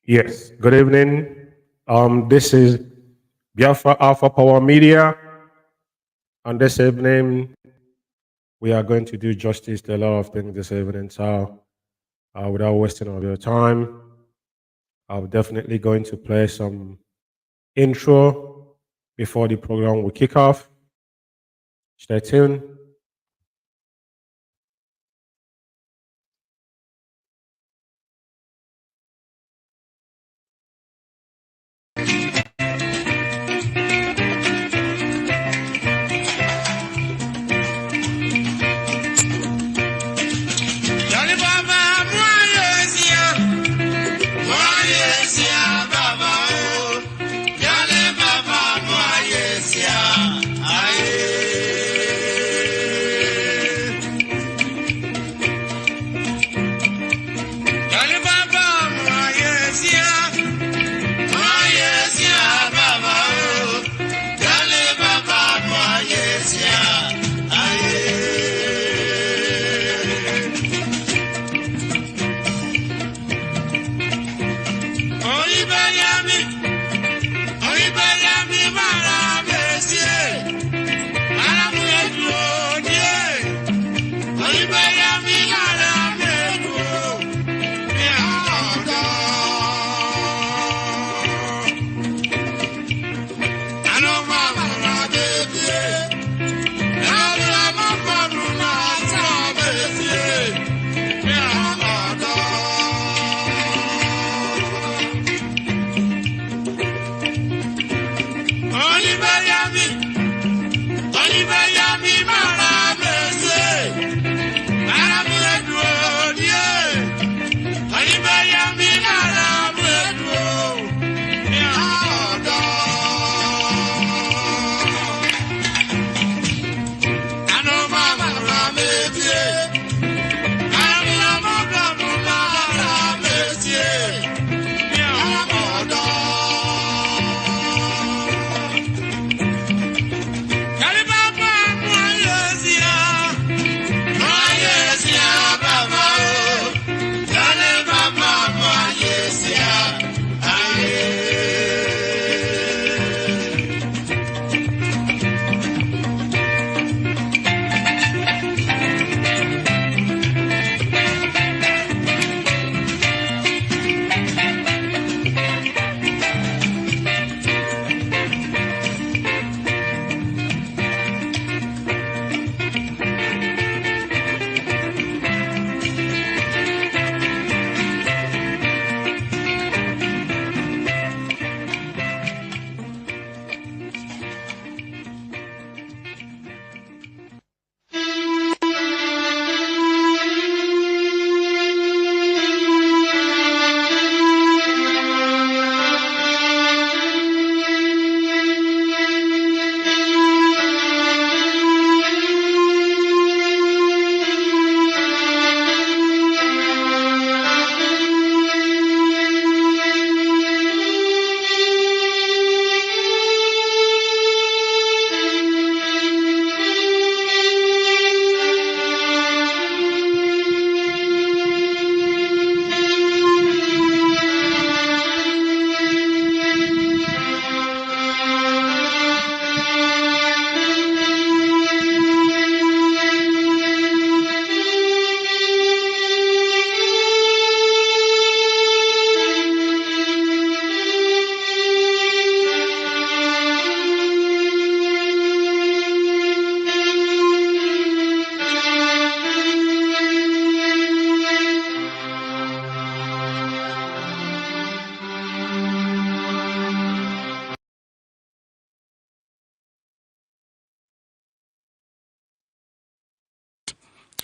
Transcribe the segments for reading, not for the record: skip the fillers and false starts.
Yes, good evening. This is Biafra Alpha Power Media. And this evening, we are going to do justice to a lot of things this evening. So, without wasting of your time, I'm definitely going to play some intro before the program will kick off. Stay tuned.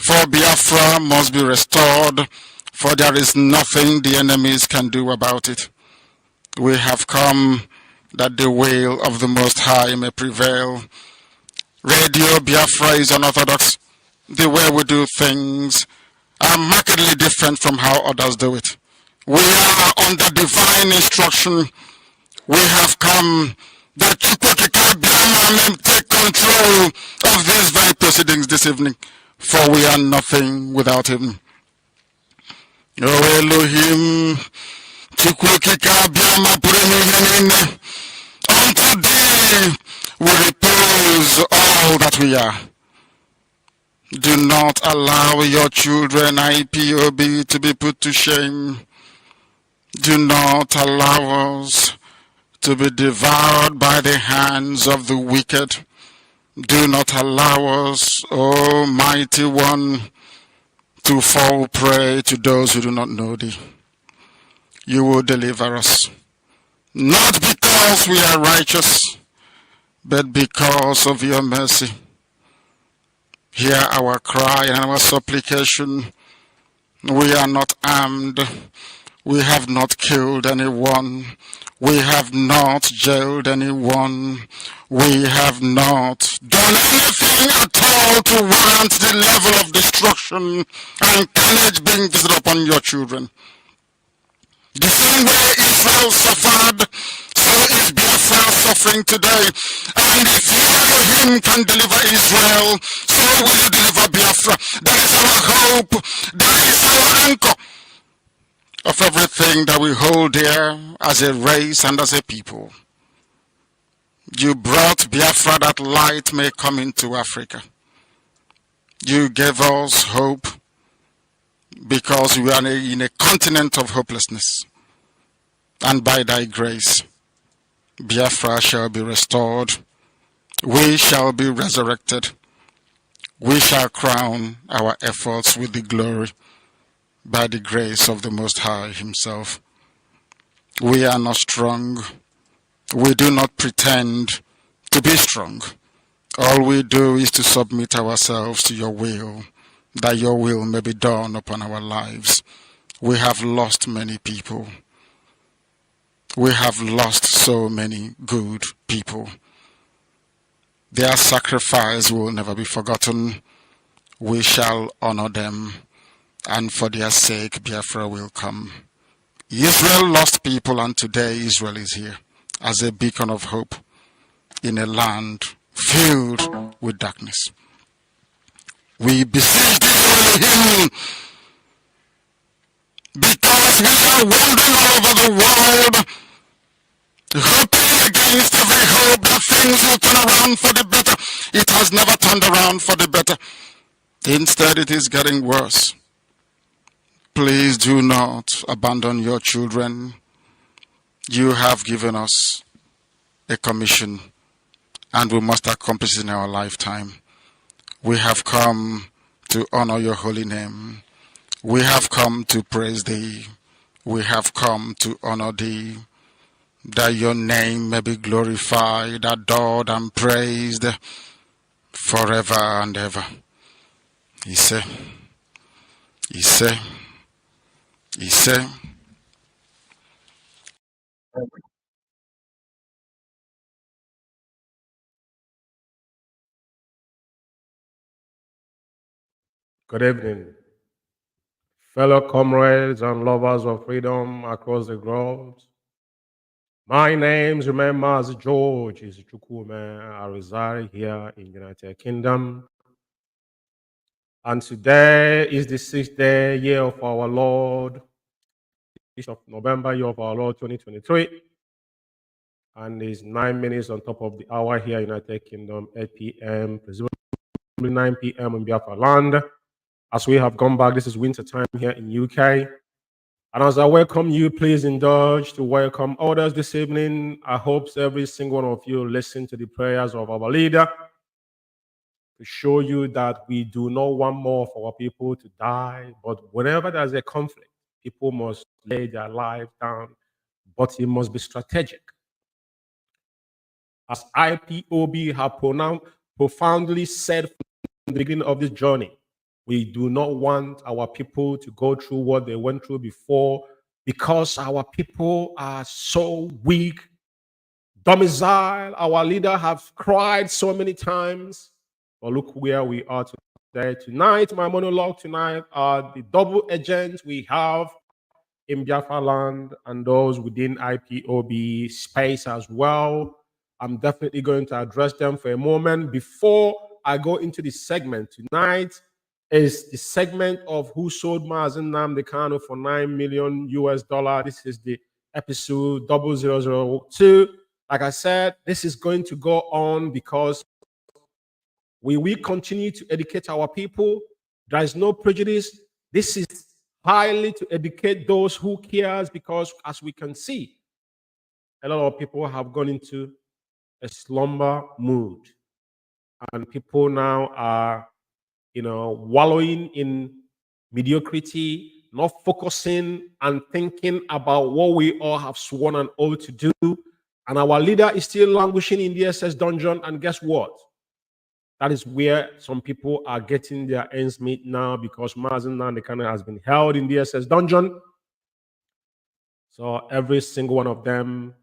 For Biafra must be restored, for there is nothing the enemies can do about it. We have come that the will of the Most High may prevail. Radio Biafra is unorthodox. The way we do things are markedly different from how others do it. We are under divine instruction. We have come that IKECHUKWU may take control of these very proceedings this evening, for we are nothing without him. O Elohim, Unto thee we repose all that we are. Do not allow your children, IPOB, to be put to shame. Do not allow us to be devoured by the hands of the wicked. Do not allow us, O mighty one, to fall prey to those who do not know thee. You will deliver us, not because we are righteous, but because of your mercy. Hear our cry and our supplication. We are not armed. We have not killed anyone. We have not jailed anyone. We have not done anything at all to warrant the level of destruction and carnage being visited upon your children. The same way Israel suffered, so is Biafra suffering today. And if you, him, can deliver Israel, so will you deliver Biafra. That is our hope. That is our anchor of everything that we hold dear as a race and as a people. You brought Biafra that light may come into Africa. You gave us hope because we are in a continent of hopelessness. And by thy grace, Biafra shall be restored. We shall be resurrected. We shall crown our efforts with the glory by the grace of the Most High himself. We are not strong. We do not pretend to be strong. All we do is to submit ourselves to your will, that your will may be done upon our lives. We have lost many people. We have lost so many good people. Their sacrifice will never be forgotten. We shall honor them, and for their sake, Biafra will come. Israel lost people, and today Israel is here as a beacon of hope in a land filled with darkness. We beseech thee, Elohim, because we are wandering all over the world, hoping against every hope that things will turn around for the better. It has never turned around for the better. Instead, it is getting worse. Please do not abandon your children. You have given us a commission, and we must accomplish it in our lifetime. We have come to honor your holy name. We have come to praise thee. We have come to honor thee, that your name may be glorified, adored, and praised forever and ever. Ise, Ise, Ise. Good evening, fellow comrades and lovers of freedom across the globe. My name remains Mazi IKECHUKWU. I reside here in the United Kingdom. And today is the 6th day, year of our Lord, 6th of November, year of our Lord 2023. And it's 9 minutes on top of the hour here in the United Kingdom, 8 p.m., presumably 9 p.m. in Biafra land. As we have gone back, this is winter time here in UK. And as I welcome you, please indulge to welcome others this evening. I hope every single one of you listen to the prayers of our leader to show you that we do not want more for our people to die. But whenever there's a conflict, people must lay their life down, but it must be strategic. As IPOB have profoundly said from the beginning of this journey, we do not want our people to go through what they went through before, because our people are so weak. Domicile, our leader, have cried so many times. But look where we are today. Tonight, my monologue tonight are the double agents we have in Biafra land and those within IPOB space as well. I'm definitely going to address them for a moment. Before I go into the segment tonight, is the segment of who sold Mazi Nnamdi Kanu for $9 million US. This is the episode 0002. Like I said, this is going to go on because we will continue to educate our people. There is no prejudice. This is highly to educate those who cares, because as we can see, a lot of people have gone into a slumber mood, and people now are, wallowing in mediocrity, not focusing and thinking about what we all have sworn an oath to do. And our leader is still languishing in the SS dungeon. And guess what? That is where some people are getting their ends meet now, because Mazi Umeh has been held in the SS dungeon. So every single one of them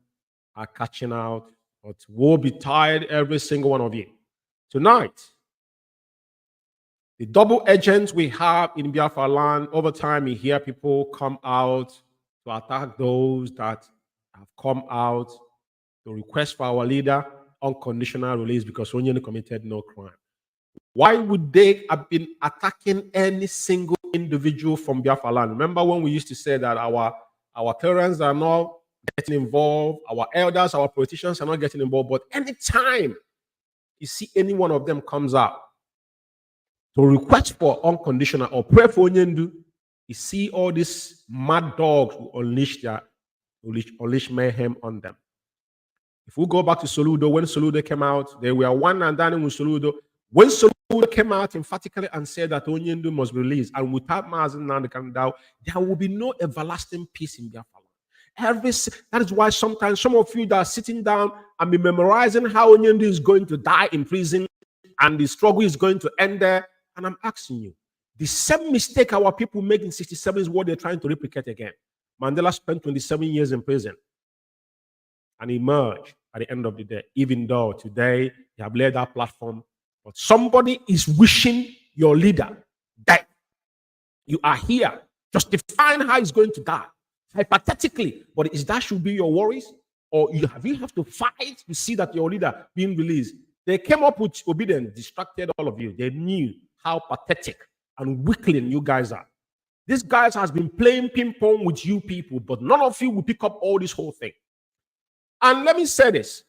are catching out, but woe betide every single one of you. Tonight, the double agents we have in Biafra land, over time you hear people come out to attack those that have come out to request for our leader unconditional release because Onyenu committed no crime. Why would they have been attacking any single individual from Biafra land? Remember when we used to say that our parents are not getting involved, our elders, our politicians are not getting involved, but anytime you see any one of them comes out to request for unconditional or pray for Onyendu, you see all these mad dogs who unleash mayhem on them. If we go back to Soludo, when Soludo came out, they were one and done with Soludo. When Soludo came out emphatically and said that Onyendu must be released, and without Mazi Umeh, there will be no everlasting peace in Biafra. That is why sometimes some of you that are sitting down and be memorizing how Onyendu is going to die in prison and the struggle is going to end there. And I'm asking you, the same mistake our people made in 67 is what they're trying to replicate again. Mandela spent 27 years in prison and emerged at the end of the day, even though today they have laid that platform. But somebody is wishing your leader that you are here, justifying how he's going to die, hypothetically. But is that should be your worries? Or you have to fight to see that your leader being released? They came up with obedience, distracted all of you. They knew how pathetic and weakling you guys are. This guy has been playing ping pong with you people, but none of you will pick up all this whole thing. And let me say this.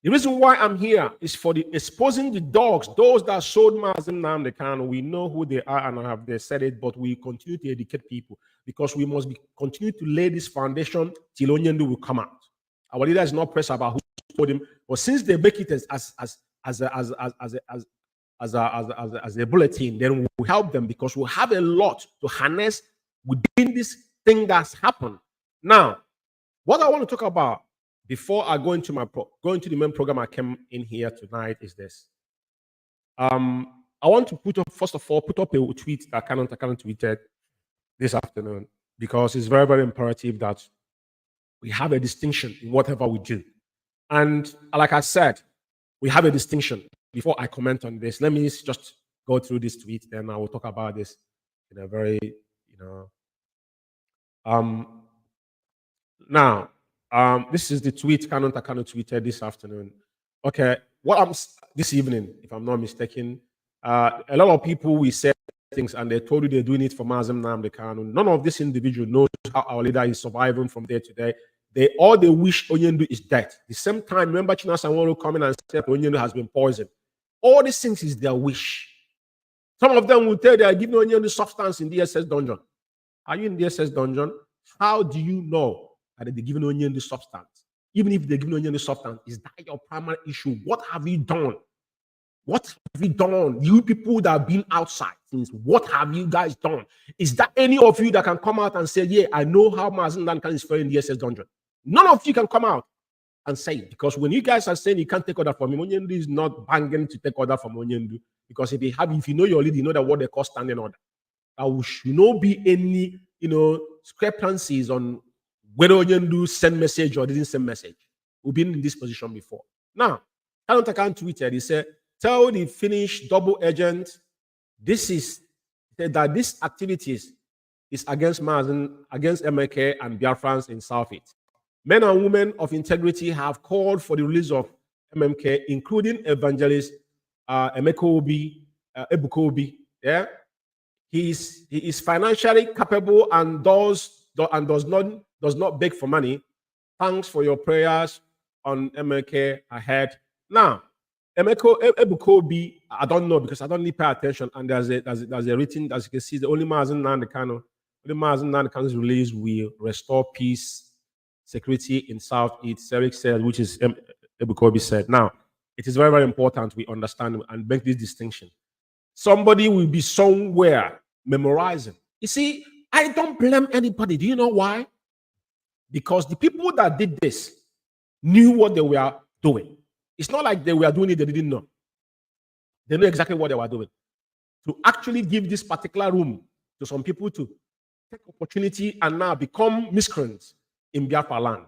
The reason why I'm here is for the exposing the dogs, those that sold Mazi Umeh. We know who they are and they said it, but we continue to educate people because we must continue to lay this foundation till Onyendu will come out. Our leader is not pressed about who told him, but since they make it as a bulletin, then we'll help them because we'll have a lot to harness within this thing that's happened. Now, what I want to talk about before I go into the main program I came in here tonight is this. I want to first of all put up a tweet that Kanu tweeted this afternoon because it's very, very imperative that we have a distinction in whatever we do. And like I said, we have a distinction. Before I comment on this, let me just go through this tweet, then I will talk about this in a very, now, this is the tweet Kanu tweeted this afternoon. Okay, this evening, if I'm not mistaken, a lot of people we said things and they told you they're doing it for Mazi Umeh. None of this individual knows how our leader is surviving from day to day. They wish Onyendu is dead. The same time, remember China Sanwo coming and said Onyendu has been poisoned. All these things is their wish. Some of them will tell they are giving Onyendu substance in the SS dungeon. Are you in the SS dungeon? How do you know that they're giving Onyendu substance? Even if they're giving Onyendu substance, is that your primary issue? What have you done? What have you done? You people that have been outside since, what have you guys done? Is that any of you that can come out and say, yeah, I know how Mazi Umeh is faring in the SS dungeon? None of you can come out and say it, because when you guys are saying you can't take order from him, Onyendu is not banging to take order from Onyendu, because if you know your lead, you know that what they call standing order. There should not be any, discrepancies on whether Onyendu sent message or didn't send message. We've been in this position before. Now, Kanu tweeted, he said, tell the Finnish double agent, that this activities is against MK and Biafrans in Southeast. Men and women of integrity have called for the release of MMK, including evangelist Ebuka Obi. Yeah, he is financially capable and does does not beg for money. Thanks for your prayers on MLK ahead. Now, Ebuka Obi, I don't know because I don't really pay attention. And there's a written, as you can see, the only Mazi Nnamdi Kanu, Kanu's release will restore peace, security in Southeast. Eric said, which is Ebuka Obi said. Now, it is very, very important we understand and make this distinction. Somebody will be somewhere memorizing. You see, I don't blame anybody. Do you know why? Because the people that did this knew what they were doing. It's not like they were doing it, they didn't know. They know exactly what they were doing. To actually give this particular room to some people to take opportunity and now become miscreants in Biafra land.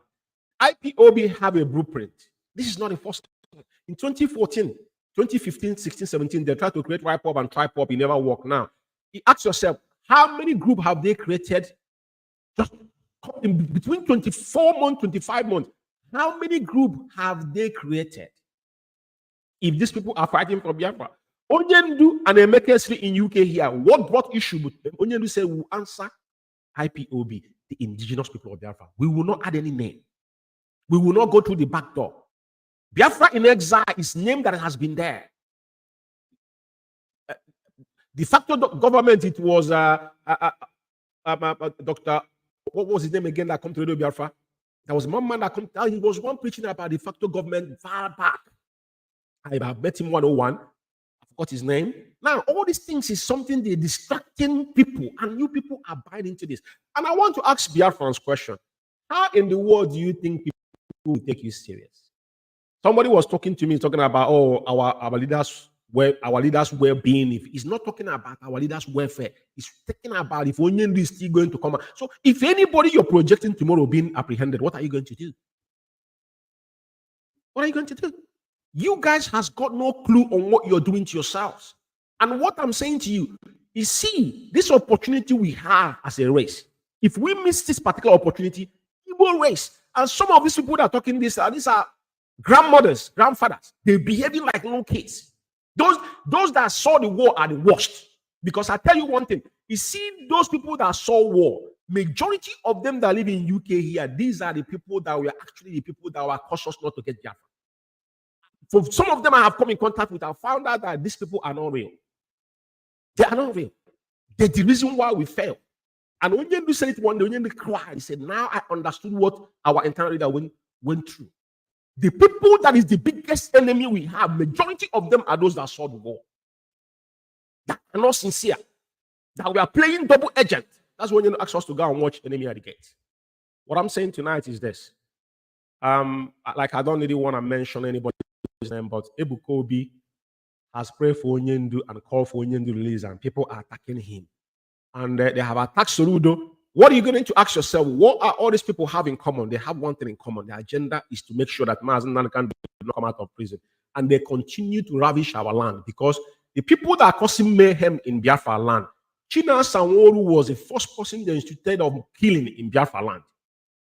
IPOB have a blueprint. This is not the first time. In 2014, 2015, 16, 17, they tried to create IPOB and TriPOB. It never worked. Now, you ask yourself, how many groups have they created just in between 24 months, 25 months? How many groups have they created? If these people are fighting for Biafra, Onyendu and Emeka in UK here, what brought issue? Onyendu said, we'll answer IPOB, the indigenous people of Biafra. We will not add any name. We will not go through the back door. Biafra in exile is name that has been there. De facto government, it was Dr. What was his name again that come to Radio Biafra? There was one man that come. He was one preaching about de facto government far back. I have met him 101. I forgot his name. Now, all these things is something they're distracting people, and you people are buying into this. And I want to ask Biafran's question. How in the world do you think people will take you serious? Somebody was talking to me, talking about, oh, our leaders' well-being. If he's not talking about our leaders' welfare, he's talking about if Onyendu is still going to come out. So if anybody you're projecting tomorrow being apprehended, what are you going to do? What are you going to do? You guys has got no clue on what you're doing to yourselves. And what I'm saying to you is, see, this opportunity we have as a race. If we miss this particular opportunity, we will race. And some of these people that are talking this, these are grandmothers, grandfathers. They're behaving like little kids. Those that saw the war are the worst. Because I tell you one thing, you see those people that saw war, majority of them that live in UK here, these are the people that were actually the people that were cautious not to get Biafra. For some of them I have come in contact with, I found out that these people are not real. They are not real. They're the reason why we failed. And when you said it one day, when you cried, he said, now I understood what our internal leader went through. The people that is the biggest enemy we have, majority of them are those that saw the war. That are not sincere. That we are playing double agent. That's when you ask us to go and watch Enemy at the Gate. What I'm saying tonight is this. Like I don't really want to mention anybody's name, but Ebuka Obi has prayed for Onyendu and called for Onyendu release, and people are attacking him. And they have attacked Soludo. What are you going to ask yourself? What are all these people have in common? They have one thing in common. Their agenda is to make sure that Mazi Nnamdi can not come out of prison. And they continue to ravish our land because the people that are causing mayhem in Biafra land, China Sanwo-Olu was the first person they instituted of killing in Biafra land.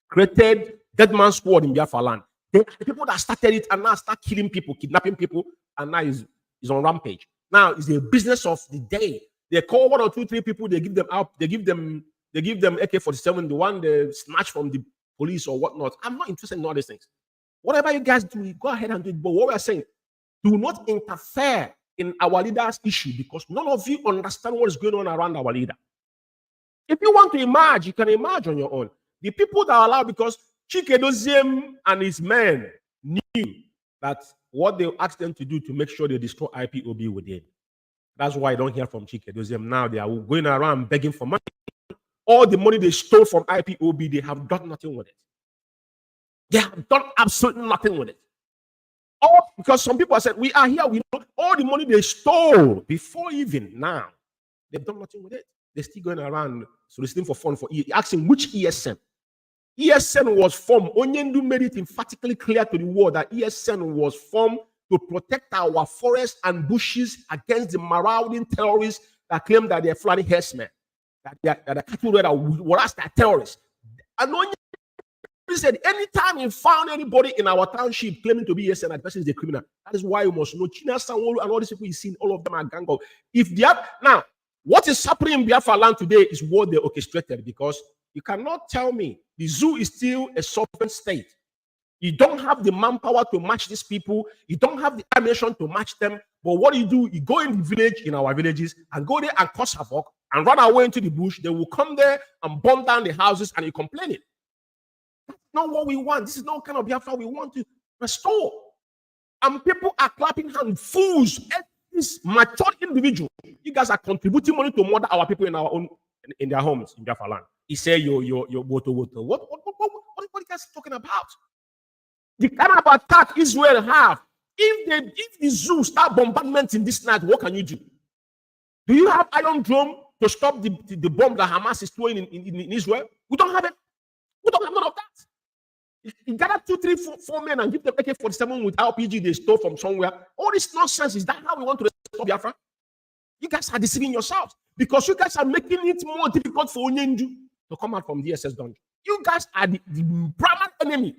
Created dead man squad in Biafra land. The people that started it and now start killing people, kidnapping people, and now is on rampage. Now it's the business of the day. They call 1 or 2, 3 people, they give them out, they give them AK-47, the one they snatch from the police or whatnot. I'm not interested in all these things. Whatever you guys do, go ahead and do it. But what we are saying, do not interfere in our leader's issue because none of you understand what is going on around our leader. If you want to emerge, you can emerge on your own. The people that are allowed, because Chike Doziem and his men knew that what they asked them to do to make sure they destroy IPOB within. That's why I don't hear from Chike Doziem now. They are going around begging for money. All the money they stole from IPOB, they have done nothing with it. They have done absolutely nothing with it. All because some people have said, we are here, we know all the money they stole before even now. They've done nothing with it. They're still going around soliciting for fund for asking which ESN. ESN was formed. Onyendu made it emphatically clear to the world that ESN was formed to protect our forests and bushes against the marauding terrorists that claim that they're Fulani herdsmen. That the cattle that were asked that terrorists. And Onyendu said, anytime you found anybody in our township claiming to be ESN, that person is a criminal. That is why you must know China Sanwo-Olu and all these people you've seen, all of them are gang of. If they have now, what is happening in Biafra land today is what they orchestrated, because You cannot tell me the zoo is still a sovereign state. You don't have the manpower to match these people. You don't have the ammunition to match them. But what do? You go in the village, in our villages, and go there and cause havoc and run away into the bush. They will come there and burn down the houses and you complain it. That's not what we want. This is not kind of Biafra we want to restore. And people are clapping hands, fools. This mature individual, you guys are contributing money to murder our people in our own in their homes in Biafra land. He said, your water. What are you guys talking about? The kind of attack Israel have. If the zoo start bombardment in this night, what can you do? Do you have Iron Dome to stop the bomb that Hamas is throwing in Israel? We don't have it. We don't have none of that. You gather 2, 3, 4 men and give them AK-47 with RPG they stole from somewhere. All this nonsense, is that how we want to restore Biafra? You guys are deceiving yourselves because you guys are making it more difficult for Onyendu to come out from the DSS dungeon. You guys are the primary enemy.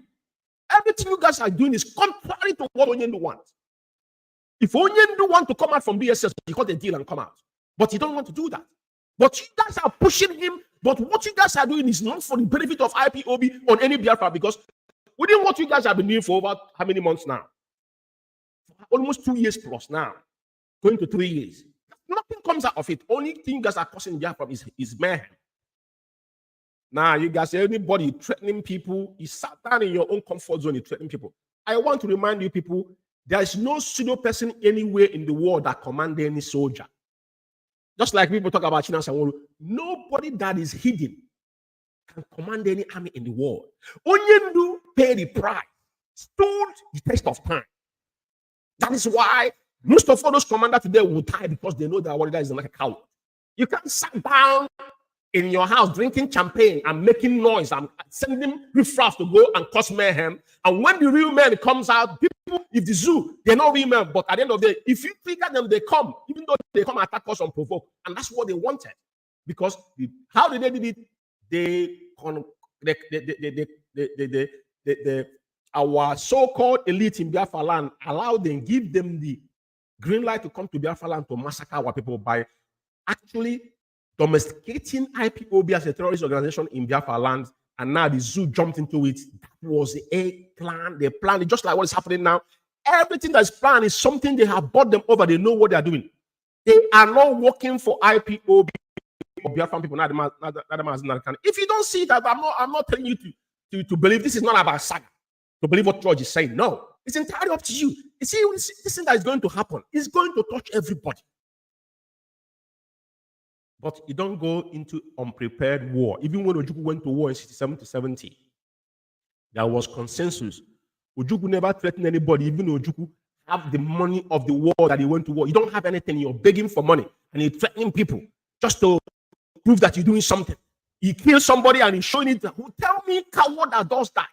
Everything you guys are doing is contrary to what Onyendu wants. If Onyendu want to come out from DSS, he got a deal and come out. But he don't want to do that. But you guys are pushing him. But what you guys are doing is not for the benefit of IPOB or any Biafra, because within what you guys have been doing for over how many months now? Almost 2 years plus now. Going to 3 years. Nothing comes out of it. Only thing you guys are causing Biafra is mayhem. Now, you guys, anybody threatening people, you sat down in your own comfort zone, you threatening people. I want to remind you people, there is no pseudo person anywhere in the world that commands any soldier. Just like people talk about China Sanwo, nobody that is hidden can command any army in the world. Onyendu paid the price, stood the test of time. That is why most of all those commanders today will die, because they know that Warrior is like a coward. You can't sit down in your house drinking champagne and making noise and sending riffraff to go and cause mayhem. And when the real man comes out, people, if the zoo, they're not real men, but at the end of the day, if you trigger them, they come, even though they come attack us unprovoked. And that's what they wanted. Because how did they do it? Our so-called elite in Biafra land allowed them, give them the green light to come to Biafra land to massacre our people by actually domesticating IPOB as a terrorist organization in Biafra land, and now the zoo jumped into it. That was a plan. They planned it just like what is happening now. Everything that's planned is something they have bought them over. They know what they are doing. They are not working for IPOB or Biafran people. If you don't see that, I'm not telling you to believe. This is not about saga. To believe what George is saying. No, it's entirely up to you. You see, this thing that is going to happen is going to touch everybody. But you don't go into unprepared war. Even when Ojukwu went to war in 67 to 70, there was consensus. Ojukwu never threatened anybody. Even Ojukwu have the money of the war that he went to war. You don't have anything. You're begging for money. And you're threatening people just to prove that you're doing something. You kill somebody and you're showing it. Tell me coward that does that.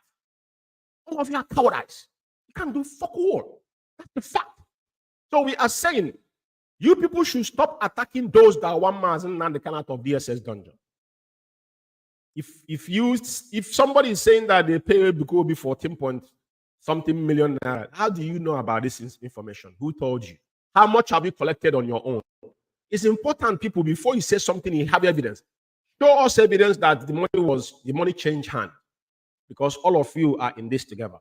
All of you are cowardice. You can't do fuck all. That's the fact. So we are saying, you people should stop attacking those that want Mazi and the kind of DSS dungeon. If somebody is saying that they pay Bikobi 14-point-something million, how do you know about this information? Who told you? How much have you collected on your own? It's important, people, before you say something, you have evidence. Show us evidence that the money changed hand, because all of you are in this together.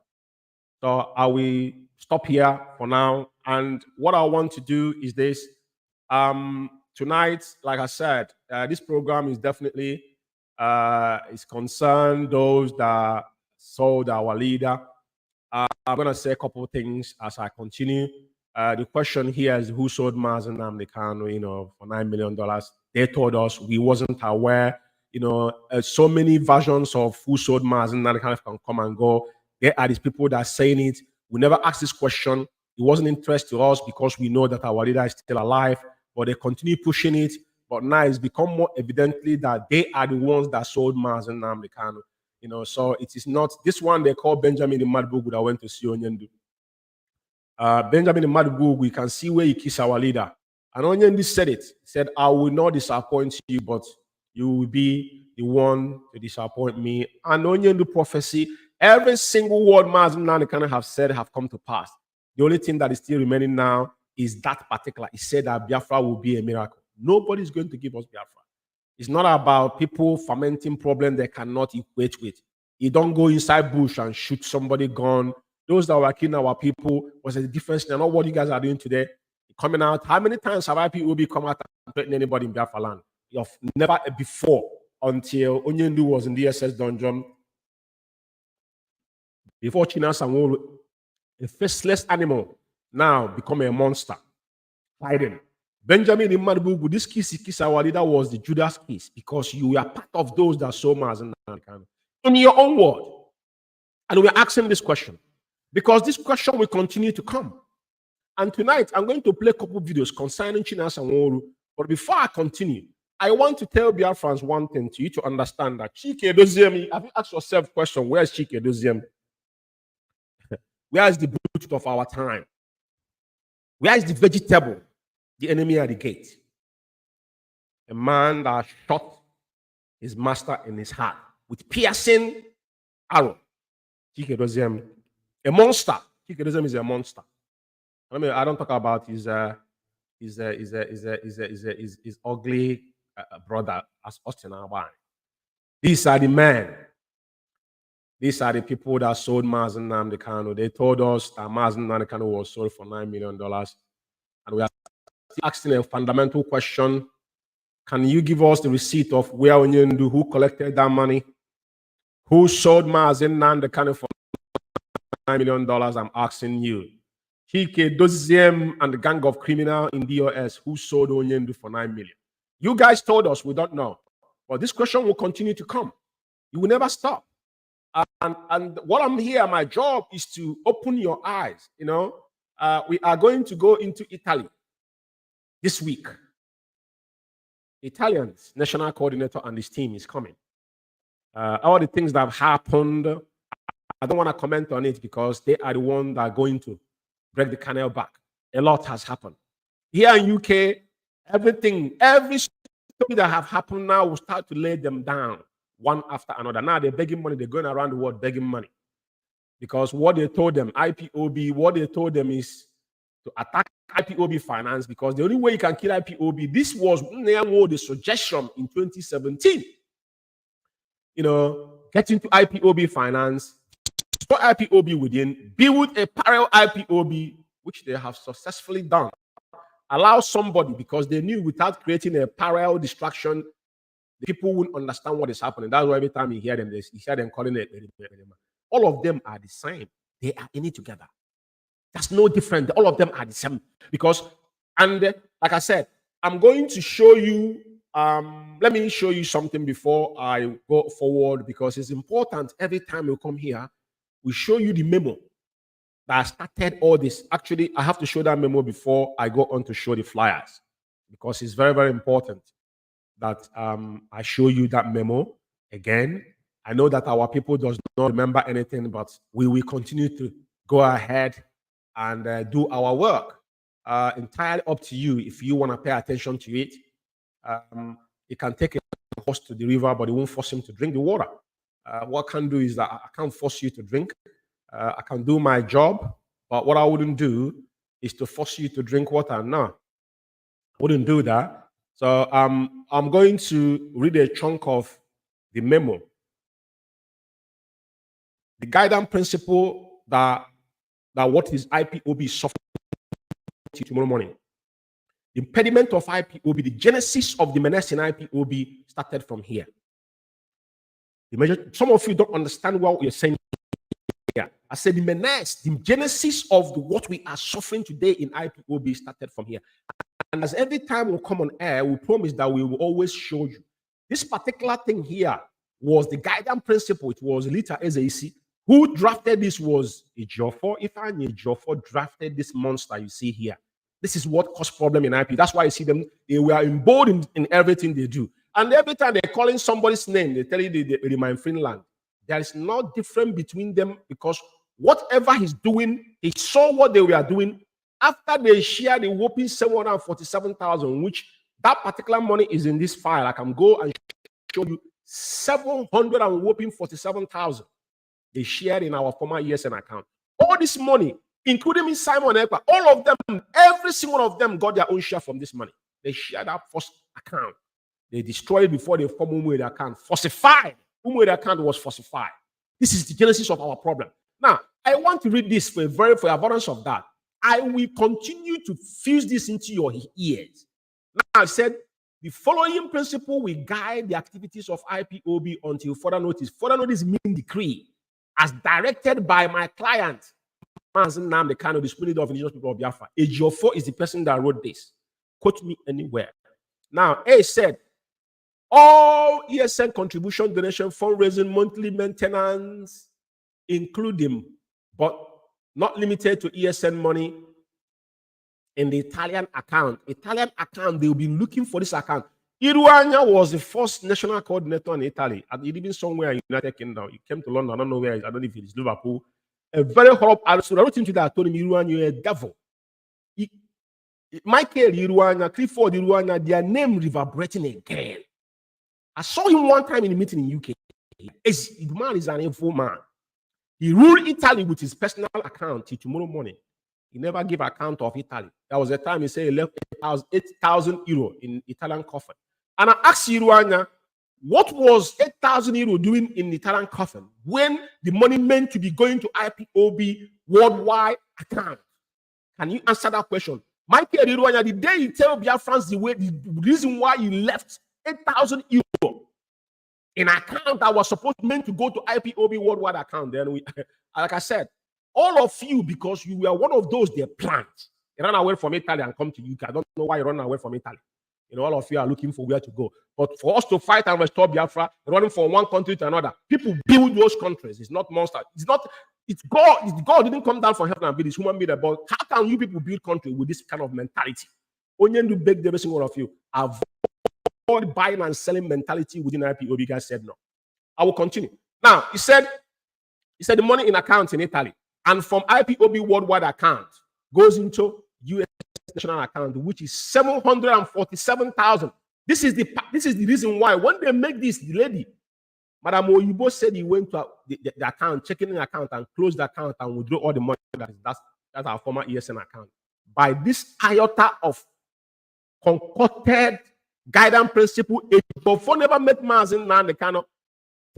So I will stop here for now. And what I want to do is this. Tonight, like I said, this program is definitely is concerned those that sold our leader. I'm going to say a couple of things as I continue. The question here is, who sold Mazi and Nnamdi Kanu, for $9 million? They told us, we wasn't aware. So many versions of who sold Mazi and Nnamdi Kanu can come and go. There are these people that are saying it. We never asked this question. It wasn't interest to us because we know that our leader is still alive, but they continue pushing it. But now it's become more evidently that they are the ones that sold Mazi and Nnamdi Kanu. So it is not this one they call Benjamin the Madbugu that went to see Onyendu. Benjamin the Madbugu, you can see where he kissed our leader. And Onyendu said it. He said, I will not disappoint you, but you will be the one to disappoint me. And Onyendu prophecy, every single word Mazi and Nnamdi Kanu have said have come to pass. The only thing that is still remaining now is that particular. He said that Biafra will be a miracle. Nobody is going to give us Biafra. It's not about people fermenting problem they cannot equate with. You don't go inside bush and shoot somebody gun. Those that were killing our people was a difference. They're not what you guys are doing today. Coming out. How many times have IPOB come out and threatened anybody in Biafra land? Never before, until Onyendu was in the SS dungeon. Before China Sanwo, a faceless animal, now become a monster. Fighting. Benjamin Imadubu, this kiss our leader was the Judas kiss, because you were part of those that saw Mazi Umeh in your own word. And we're asking this question because this question will continue to come. And tonight, I'm going to play a couple of videos concerning China Sanwo. But before I continue, I want to tell Biafrans one thing to you to understand that Chike Doziem, have you asked yourself the question, where is Chike Doziem? Where is the brute of our time? Where is the vegetable? The enemy at the gate. A man that shot his master in his heart with piercing arrow. Chike Doziem, a monster. Chike Doziem is a monster. I mean, I don't talk about his ugly brother as Austin Alban. These are the men. These are the people that sold Mazi Nnamdi Kanu. They told us that Mazi Nnamdi Kanu was sold for $9 million. And we are asking a fundamental question. Can you give us the receipt of where Onyendu, who collected that money? Who sold Mazi Nnamdi Kanu for $9 million? I'm asking you. Chike Doziem and the gang of criminals in DOS who sold Onyendu for $9 million. You guys told us, we don't know. But this question will continue to come. You will never stop. And what I'm here, my job is to open your eyes. You know, we are going to go into Italy this week. Italians, national coordinator and his team is coming. All the things that have happened, I don't want to comment on it because they are the ones that are going to break the canal back. A lot has happened. Here in UK, every story that have happened now will start to lay them down one after another. Now they're begging money. They're going around the world begging money. Because what they told them, IPOB, what they told them is to attack IPOB finance, because the only way you can kill IPOB, this was the suggestion in 2017. You know, get into IPOB finance, store IPOB within, build a parallel IPOB, which they have successfully done. Allow somebody, because they knew without creating a parallel distraction, the people wouldn't understand what is happening. That's why every time you hear them, calling it. All of them are the same. They are in it together. That's no different. All of them are the same. Because, and like I said, I'm going to show you, let me show you something before I go forward, because it's important every time you come here, we show you the memo that started all this. Actually, I have to show that memo before I go on to show the flyers, because it's very, very important that I show you that memo again. I know that our people does not remember anything, but we will continue to go ahead and do our work. Entirely up to you if you want to pay attention to it. You can take a horse to the river, but it won't force him to drink the water. What I can do is that I can't force you to drink. I can do my job, but what I wouldn't do is to force you to drink water. No, I wouldn't do that. So I'm going to read a chunk of the memo. The guidance principle that what is IPOB suffering tomorrow morning. The impediment of IPOB, the genesis of the menace in IPOB started from here. Some of you don't understand what we're saying here. I said the menace, the genesis of what we are suffering today in IPOB started from here. And as every time we come on air, we promise that we will always show you. This particular thing here was the guidance principle. It was Lita Ezeisi. Who drafted this was Ejiofor. If I knew Ejiofor drafted this monster you see here. This is what caused problem in IP. That's why you see them, they were emboldened in everything they do. And every time they're calling somebody's name, they tell you they remain Finland. There is no difference between them, because whatever he's doing, he saw what they were doing. After they shared the whopping 747,000, which that particular money is in this file. I can go and show you 747,000 they shared in our former ESN account. All this money, including me, Simon Ekpa, all of them, every single one of them got their own share from this money. They shared that first account. They destroyed before they form Umeh account. Falsified. Umeh account was falsified. This is the genesis of our problem. Now, I want to read this for avoidance of that. I will continue to fuse this into your ears. Now, I said, the following principle will guide the activities of IPOB until further notice. Further notice means decree, as directed by my client, Mazi Nnamdi Kanu, the spirit of indigenous people of Biafra. Ejiofor is the person that wrote this. Quote me anywhere. Now, A said, all ESN contribution, donation, fundraising, monthly maintenance, including, but not limited to ESN money in the Italian account. Italian account, they will be looking for this account. Iruanya was the first national coordinator in Italy. And he lived somewhere in the United Kingdom. He came to London. I don't know where. I don't know if it's Liverpool. A very horrible. So I wrote him to that. I told him, Iruanya, you're a devil. Michael Iruanya, Clifford Iruanya, their name reverberating again. I saw him one time in a meeting in UK. The man is an info man. He ruled Italy with his personal account till tomorrow morning. He never gave account of Italy. There was a time he said he left 8,000 euro in Italian coffin. And I asked Iruanya, what was 8,000 euro doing in Italian coffin when the money meant to be going to IPOB worldwide account? Can you answer that question? Michael Iruanya, the day you tell Biafrans the reason why you left 8,000 euro in account that was meant to go to IPOB worldwide account, then we, like I said, all of you, because you were one of those they planned. You ran away from Italy and come to UK. I don't know why you run away from Italy. You know, all of you are looking for where to go. But for us to fight and restore Biafra, running from one country to another, people build those countries. It's not monster. It's not. It's God. It's God didn't come down from heaven and build this human being. But how can you people build country with this kind of mentality? Only to beg every single one of you. Avoid buying and selling mentality within IPOB. You guys said no. I will continue. Now he said the money in accounts in Italy and from IPOB worldwide account goes into US national account, which is 747,000. This is the reason why when they make this, the lady, Madam Oyibo said he went to the account, checking the account and closed the account and withdrew all the money. That's our former ESN account. By this iota of concocted guidance principle, before never met Mazi Nnamdi Kanu.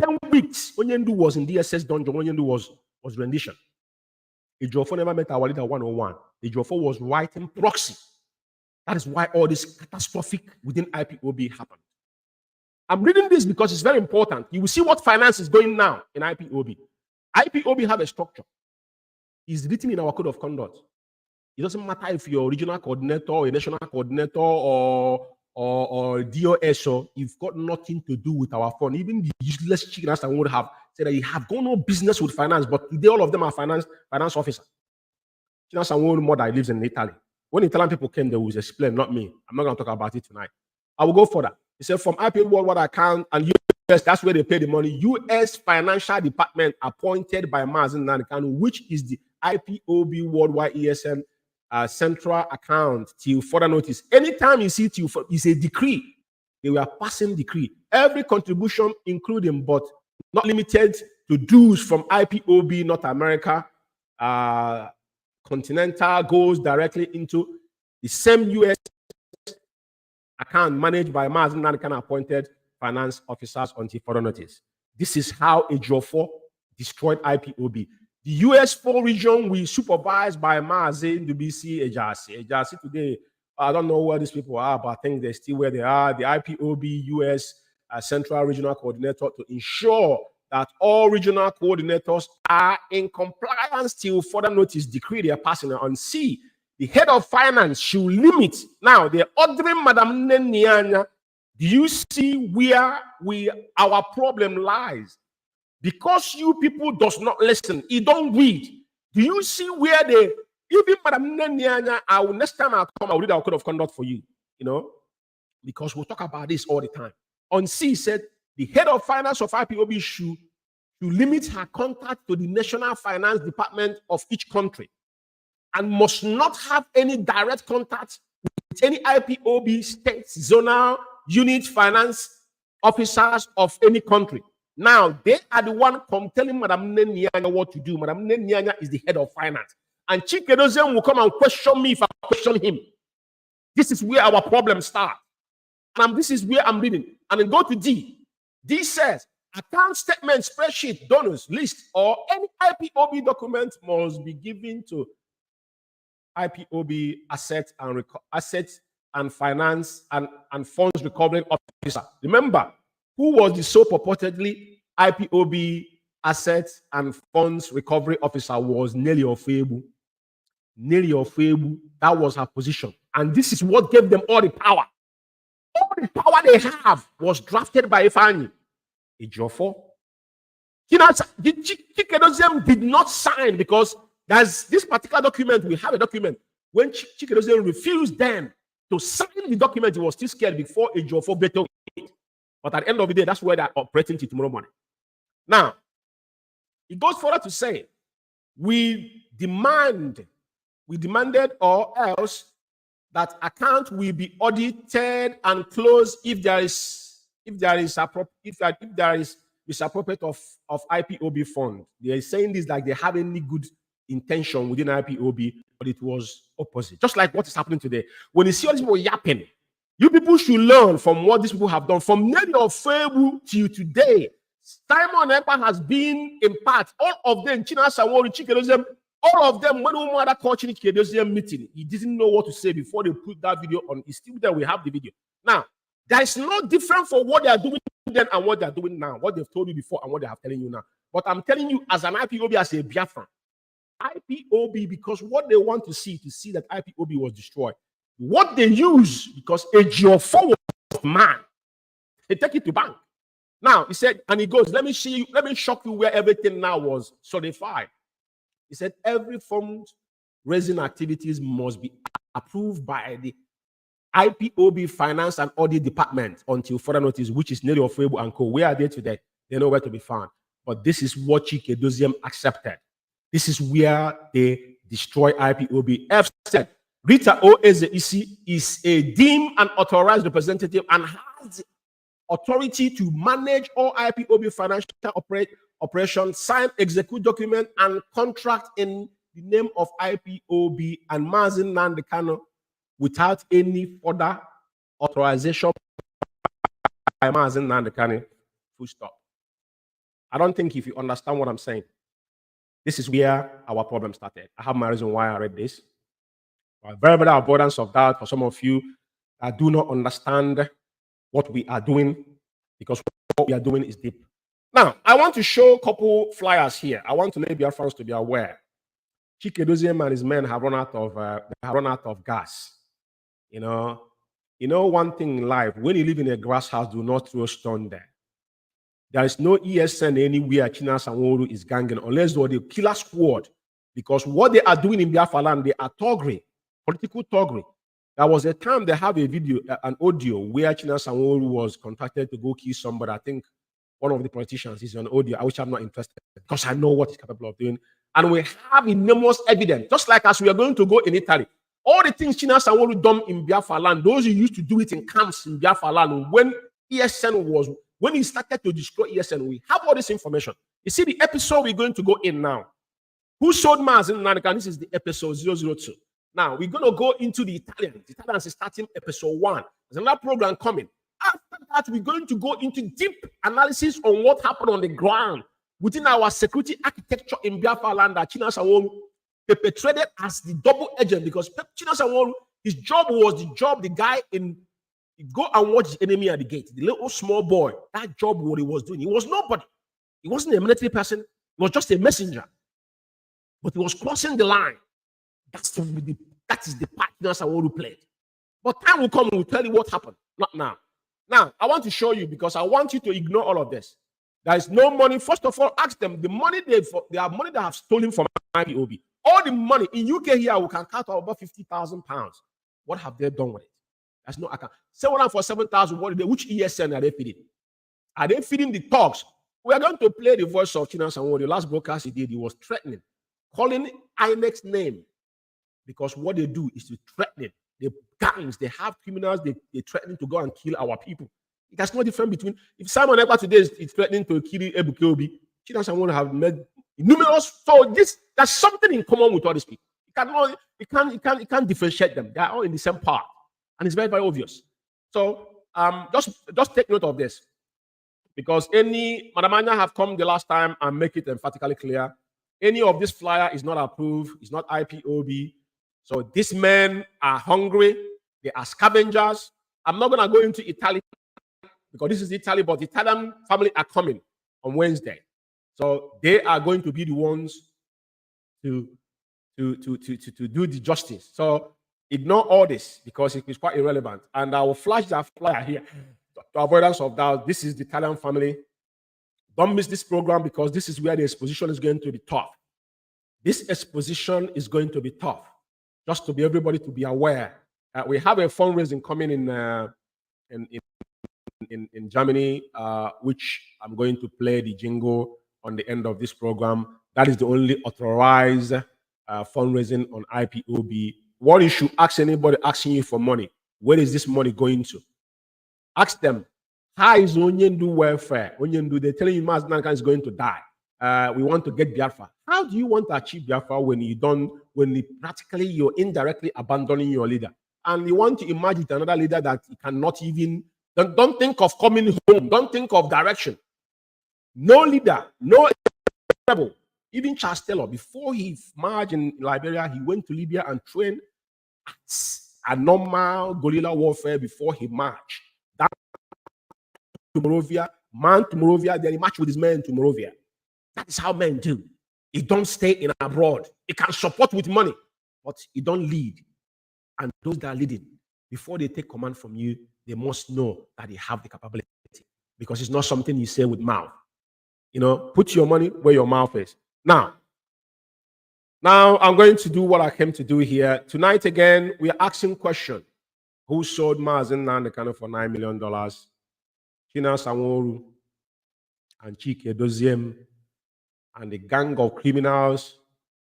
10 weeks, Onyendu was in DSS dungeon. Onyendu was rendition. Ejiofor never met our leader 101. Ejiofor was writing proxy. That is why all this catastrophic within IPOB happened. I'm reading this because it's very important. You will see what finance is going now in IPOB. IPOB have a structure. It's written in our code of conduct. It doesn't matter if you're a regional coordinator, or a national coordinator, or DOSO, you've got nothing to do with our fund. Even the useless chicken ass would have said that you have got no business with finance, but today all of them are finance officer. Chinas mother lives in Italy. When Italian people came, they will explain, not me. I'm not going to talk about it tonight. I will go further. He said from IPO worldwide account and US, that's where they pay the money. US Financial Department appointed by Mazi Nnamdi Kanu, which is the IPOB worldwide ESN central account till further notice. Anytime you see till it's a decree, they were passing decree. Every contribution, including but not limited to dues from IPOB North America, Continental, goes directly into the same US account managed by Mazi Nnamdi Kanu appointed finance officers until further notice. This is how Ejiofor destroyed IPOB. The US 4 region we supervised by Mazi Nnamdi Ejasi today. I don't know where these people are, but I think they're still where they are. The IPOB US Central Regional Coordinator to ensure that all regional coordinators are in compliance till further notice decree they are passing on. C, the head of finance should limit. Now, they're ordering Madam Nenianya. Do you see where our problem lies? Because you people does not listen, you don't read. Do you see where even Madam Nenianya, next time I come, I'll read our code of conduct for you, because we'll talk about this all the time. On C said, the head of finance of IPOB should limit her contact to the national finance department of each country and must not have any direct contact with any IPOB state, zonal, unit finance officers of any country. Now, they are the one telling Madam Nenianya what to do. Madam Nenianya is the head of finance. And Chikedozen will come and question me if I question him. This is where our problem starts. And this is where I'm reading. And then go to D. D says, account statement, spreadsheet, donors, list, or any IPOB document must be given to IPOB assets and finance and funds recovery officer. Remember, who was the so purportedly IPOB assets and funds recovery officer was Nelly Ofebu. Nelly Ofebu, that was her position. And this is what gave them all the power. All the power they have was drafted by Ifeanyi Ejiofor. You know, Chikedozie did not sign because there's this particular document. We have a document. When Chikedozie refused them to sign the document, he was still scared before Ejiofor vetoed it. But at the end of the day, that's where they're operating till tomorrow morning. Now, it goes further to say, we demanded or else that account will be audited and closed if there is misappropriate of IPOB fund. They are saying this like they have any good intention within IPOB, but it was opposite. Just like what is happening today. When you see all these people yapping, you people should learn from what these people have done. From Nelly Ofebu till today, Simon Ekpa has been in part, all of them, China Sawori, Chikedozie, all of them, when Umar called Chikedozie meeting, he didn't know what to say before they put that video on. It's still there, we have the video. Now, there is no difference for what they are doing then and what they are doing now, what they've told you before and what they are telling you now. But I'm telling you, as an IPOB, as a Biafran, IPOB, because what they want to see that IPOB was destroyed. What they use, because Ejiofor was man, they take it to bank. Now, he said, and he goes, let me shock you where everything now was solidified. He said, every fundraising activities must be approved by the IPOB Finance and Audit Department until further notice, which is Nelly Ofebu and Co. Where are they today? They know where to be found. But this is what Chikedozie accepted. This is where they destroy IPOB. F said, Rita Oeze is a deemed and authorized representative and has the authority to manage all IPOB financial operations, sign, execute document, and contract in the name of IPOB and Mazi Nnamdi Kanu without any further authorization by Mazi Nnamdi Kanu. Full stop. I don't think if you understand what I'm saying, this is where our problem started. I have my reason why I read this. Very, very avoidance of that for some of you that do not understand what we are doing, because what we are doing is deep. Now, I want to show a couple flyers here. I want to let Biafrans to be aware. Chikedozie and his men have run out of gas. You know one thing in life, when you live in a grass house, do not throw stone there. There is no ESN anywhere China Sanworu is ganging, unless they're the killer squad. Because what they are doing in Biafra land, they are thuggery, political thuggery. There was a time they have a video, an audio, where China Sanworu was contacted to go kill somebody. I think one of the politicians is on audio, which I'm not interested in, because I know what he's capable of doing. And we have enormous evidence, just like as we are going to go in Italy. All the things China Sanworu done in Biafra land, those who used to do it in camps in Biafra land, when he started to destroy ESN, we have all this information. You see the episode we're going to go in now. Who sold Mazi Nnamdi Kanu? This is the episode 002. Now, we're going to go into the Italians. The Italians is starting episode 1. There's another program coming. After that, we're going to go into deep analysis on what happened on the ground within our security architecture in Biafra land that China Sanworu perpetrated as the double agent, because China Sanworu, his job was the guy in go and watch the enemy at the gate. The little small boy, that job what he was doing. He was nobody. He wasn't a military person. He was just a messenger. But he was crossing the line. That is the part China Sanworu played. But time will come and we'll tell you what happened. Not now. Now, I want to show you, because I want you to ignore all of this. There is no money. First of all, ask them the money they have money they have stolen from IPOB. All the money in UK here, we can count about £50,000. What have they done with it? There's no account. 7,000. What which ESN are they feeding? Are they feeding the talks? We are going to play the voice of China Sanworu. The last broadcast he did, he was threatening, calling INEC's name, because what they do is to threaten. The gangs, they have criminals, they threaten to go and kill our people. There's no difference between, if Simon Ekpa today is threatening to kill Ebuka Obi, China Sanworu have made numerous. So there's something in common with all these people. You can't differentiate them. They are all in the same part. And it's very, very obvious. So just take note of this, because Madam Anya have come the last time and make it emphatically clear. Any of this flyer is not approved. It's not IPOB. So these men are hungry. They are scavengers. I'm not going to go into Italy because this is Italy, but the Italian family are coming on Wednesday. So they are going to be the ones to do the justice. So ignore all this because it is quite irrelevant. And I will flash that flyer here to avoidance of doubt. This is the Italian family. Don't miss this program because this is where the exposition is going to be tough. This exposition is going to be tough. Just to be everybody to be aware. We have a fundraising coming in Germany, which I'm going to play the jingle on the end of this program. That is the only authorized fundraising on IPOB. What you should ask anybody asking you for money, where is this money going to? Ask them, how is Onyendu welfare? Onyendu, they're telling you Mazi Umeh is going to die. We want to get Biafra. How do you want to achieve Biafra when practically you're indirectly abandoning your leader? And you want to emerge with another leader that you cannot even, don't think of coming home. Don't think of direction. No leader, no rebel. Even Charles Taylor, before he marched in Liberia, he went to Libya and trained a normal guerrilla warfare before he marched. That to Morovia, man to Morovia, then he marched with his men to Morovia. That is how men do. He don't stay in abroad. He can support with money, but he don't lead. And those that are leading, before they take command from you, they must know that they have the capability, because it's not something you say with mouth. You know, put your money where your mouth is. Now I'm going to do what I came to do here. Tonight again, we are asking question. Who sold Mazi Umeh for $9 million? China Sanworu and Chike Doziem and the gang of criminals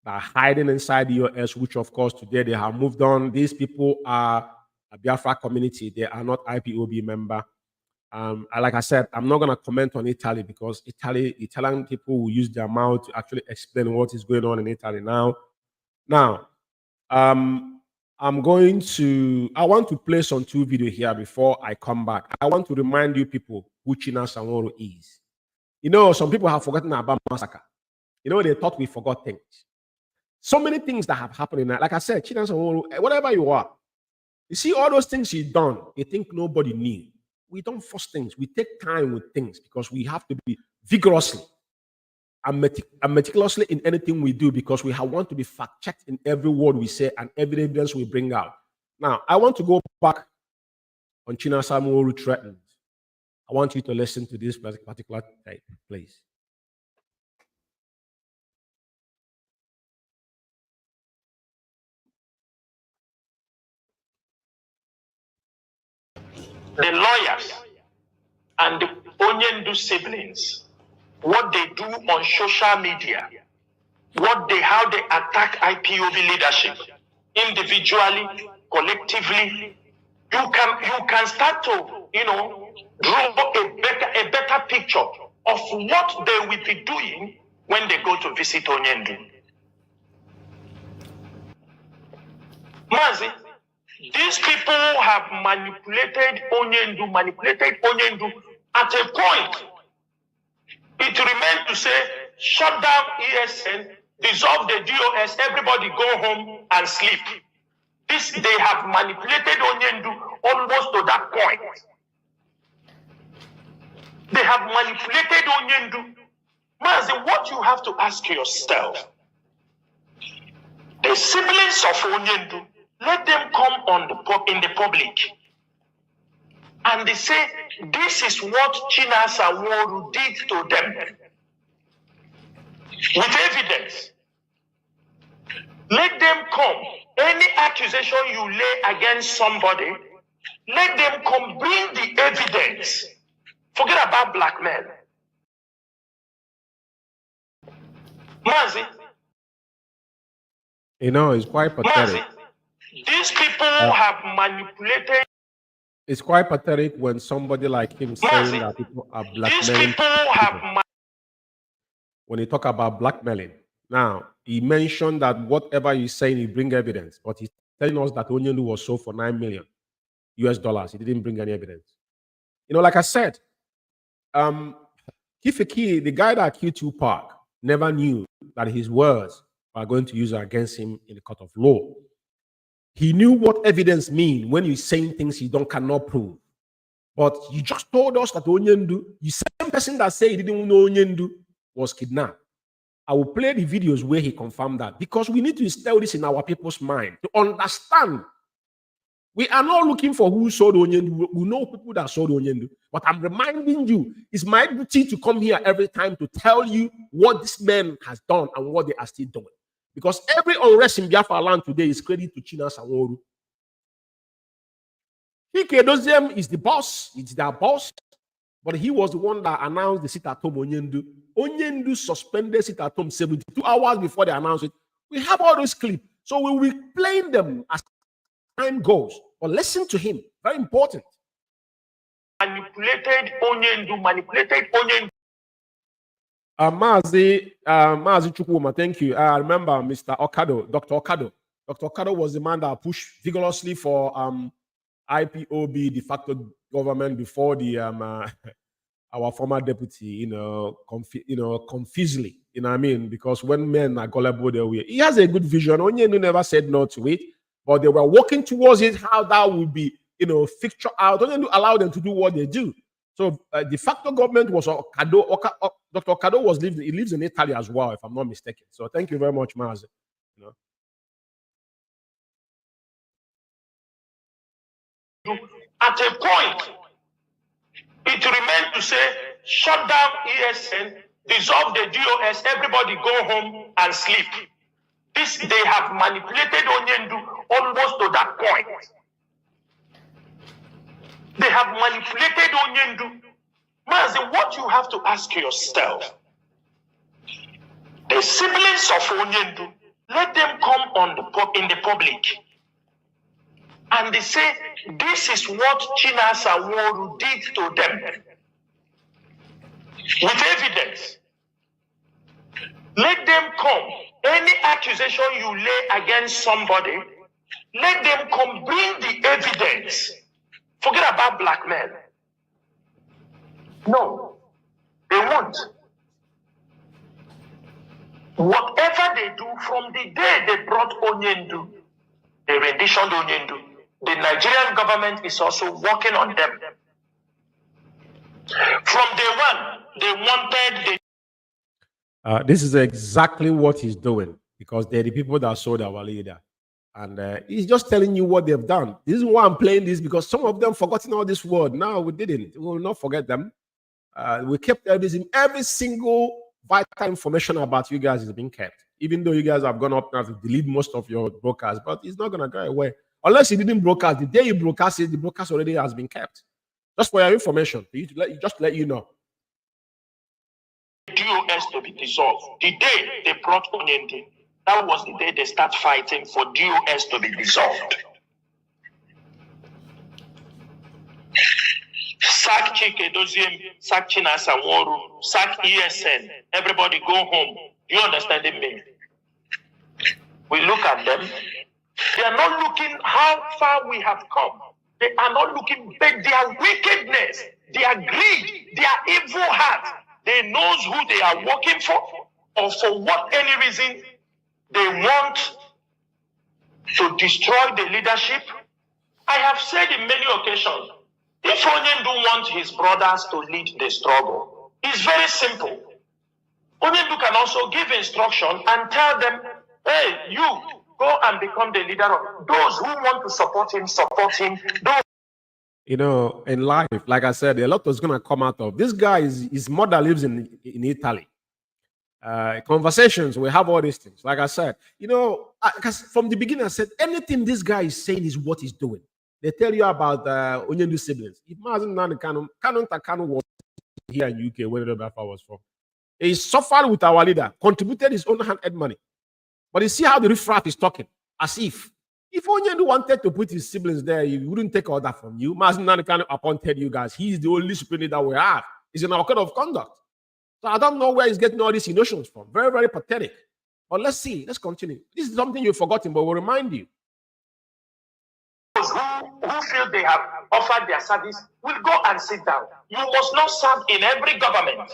that are hiding inside the US, which of course today they have moved on. These people are a Biafra community. They are not IPOB member. Like I said, I'm not going to comment on Italy because Italian people will use their mouth to actually explain what is going on in Italy now. I want to play some two videos here before I come back. I want to remind you people who China Sanworu is. You know, some people have forgotten about massacre. You know, they thought we forgot things. So many things that have happened in that. Like I said, China Sanworu, whatever you are, you see all those things you've done, you think nobody knew. We don't force things. We take time with things because we have to be vigorously and meticulously in anything we do, because we want to be fact-checked in every word we say and every evidence we bring out. Now, I want to go back on China Sanworu threatened. I want you to listen to this particular tape, please. The lawyers and the Onyendu siblings, what they do on social media, how they attack IPOB leadership, individually, collectively, you can start to, draw a better picture of what they will be doing when they go to visit Onyendu. Mazi, these people have manipulated Onyendu at a point. It remained to say, shut down ESN, dissolve the DOS, everybody go home and sleep. They have manipulated Onyendu almost to that point. They have manipulated Onyendu. Mazi, what you have to ask yourself, the siblings of Onyendu, let them come in the public and they say, this is what China Sanworu did to them. With evidence. Let them come. Any accusation you lay against somebody, let them come, bring the evidence. Forget about blackmail. Mazi. You know, it's quite pathetic. Mazi, these people have manipulated. It's quite pathetic when somebody like him saying that people are blackmailing. When you talk about blackmailing, now he mentioned that whatever he's saying, he bring evidence, but he's telling us that Onyendu was sold for $9 million US. He didn't bring any evidence. Like I said, Kifiki, the guy that killed Tupac, never knew that his words are going to use against him in the court of law. He knew what evidence mean when you're saying things you cannot prove. But you just told us that Onyendu, the same person that said he didn't know Onyendu was kidnapped. I will play the videos where he confirmed that, because we need to instill this in our people's mind to understand. We are not looking for who sold Onyendu. We know people that sold Onyendu. But I'm reminding you, it's my duty to come here every time to tell you what this man has done and what they are still doing. Because every unrest in Biafra land today is credit to China Sanwo-Olu. Ikedoziem is the boss, it's their boss, but he was the one that announced the sit-at-home Onyendu. Onyendu suspended sit-at-home 72 hours before they announced it. We have all those clips, so we will be playing them as time goes. But listen to him, very important. Manipulated Onyendu. Mazi Umeh, thank you. I remember Mr. Okado, Dr. Okado. Dr. Okado was the man that pushed vigorously for IPOB de facto government before the our former deputy, confusely, what I mean, because when men are gullible their way, he has a good vision. Onyendu never said no to it, but they were working towards it, how that would be, fixture out. Onyendu allowed them to do what they do. So de facto government was Okado. Dr. Okado he lives in Italy as well, if I'm not mistaken. So thank you very much, Mazi. At a point, it remained to say, shut down ESN, dissolve the DOS, everybody go home and sleep. They have manipulated Onyendu almost to that point. They have manipulated Onyendu. Mazi, what you have to ask yourself, the siblings of Onyendu, let them come in the public. And they say, this is what China Sanwo-Olu did to them. With evidence. Let them come. Any accusation you lay against somebody, let them come, bring the evidence. Forget about blackmail. No, they won't. Whatever they do from the day they brought Onyendu, they renditioned Onyendu, the Nigerian government is also working on them. From day one, they wanted this is exactly what he's doing, because they're the people that sold our leader. And he's just telling you what they've done. This is why I'm playing this, because some of them forgotten all this word. No, we didn't. We will not forget them. We kept everything. Every single vital information about you guys is being kept. Even though you guys have gone up now to delete most of your broadcasts, but it's not going to go away. Unless you didn't broadcast. The day you broadcast it, the broadcast already has been kept. Just for your information, for you to let you know. DOS to be dissolved. The day they brought Onyendu, that was the day they start fighting for DOS to be dissolved. Sack Chikedoziem, sack China Sanwo-Olu, sack ESN. Everybody go home. You understand me? We look at them. They are not looking how far we have come. They are not looking, but their wickedness, their greed, their evil heart, they knows who they are working for, or for what any reason they want to destroy the leadership. I have said in many occasions, if Onyendu wants his brothers to lead the struggle, it's very simple. Onyendu can also give instruction and tell them, hey, you go and become the leader of those who want to support him, Those in life, like I said, a lot is going to come out of this guy. His mother lives in Italy. Conversations, we have all these things. Like I said, because from the beginning I said, anything this guy is saying is what he's doing. They tell you about Onyendu siblings. If Mazi Umeh Kanu was here in UK, where the Biafra was from, he suffered with our leader, contributed his own hand money. But you see how the riffraff is talking, as if Onyendu wanted to put his siblings there, he wouldn't take order from you. Mazi Umeh Kanu appointed you guys. He's the only supreme leader we have. It's in our code of conduct. So I don't know where he's getting all these notions from. Very, very pathetic. But let's see. Let's continue. This is something you've forgotten, but we'll remind you. Who feel they have offered their service will go and sit down. You must not serve in every government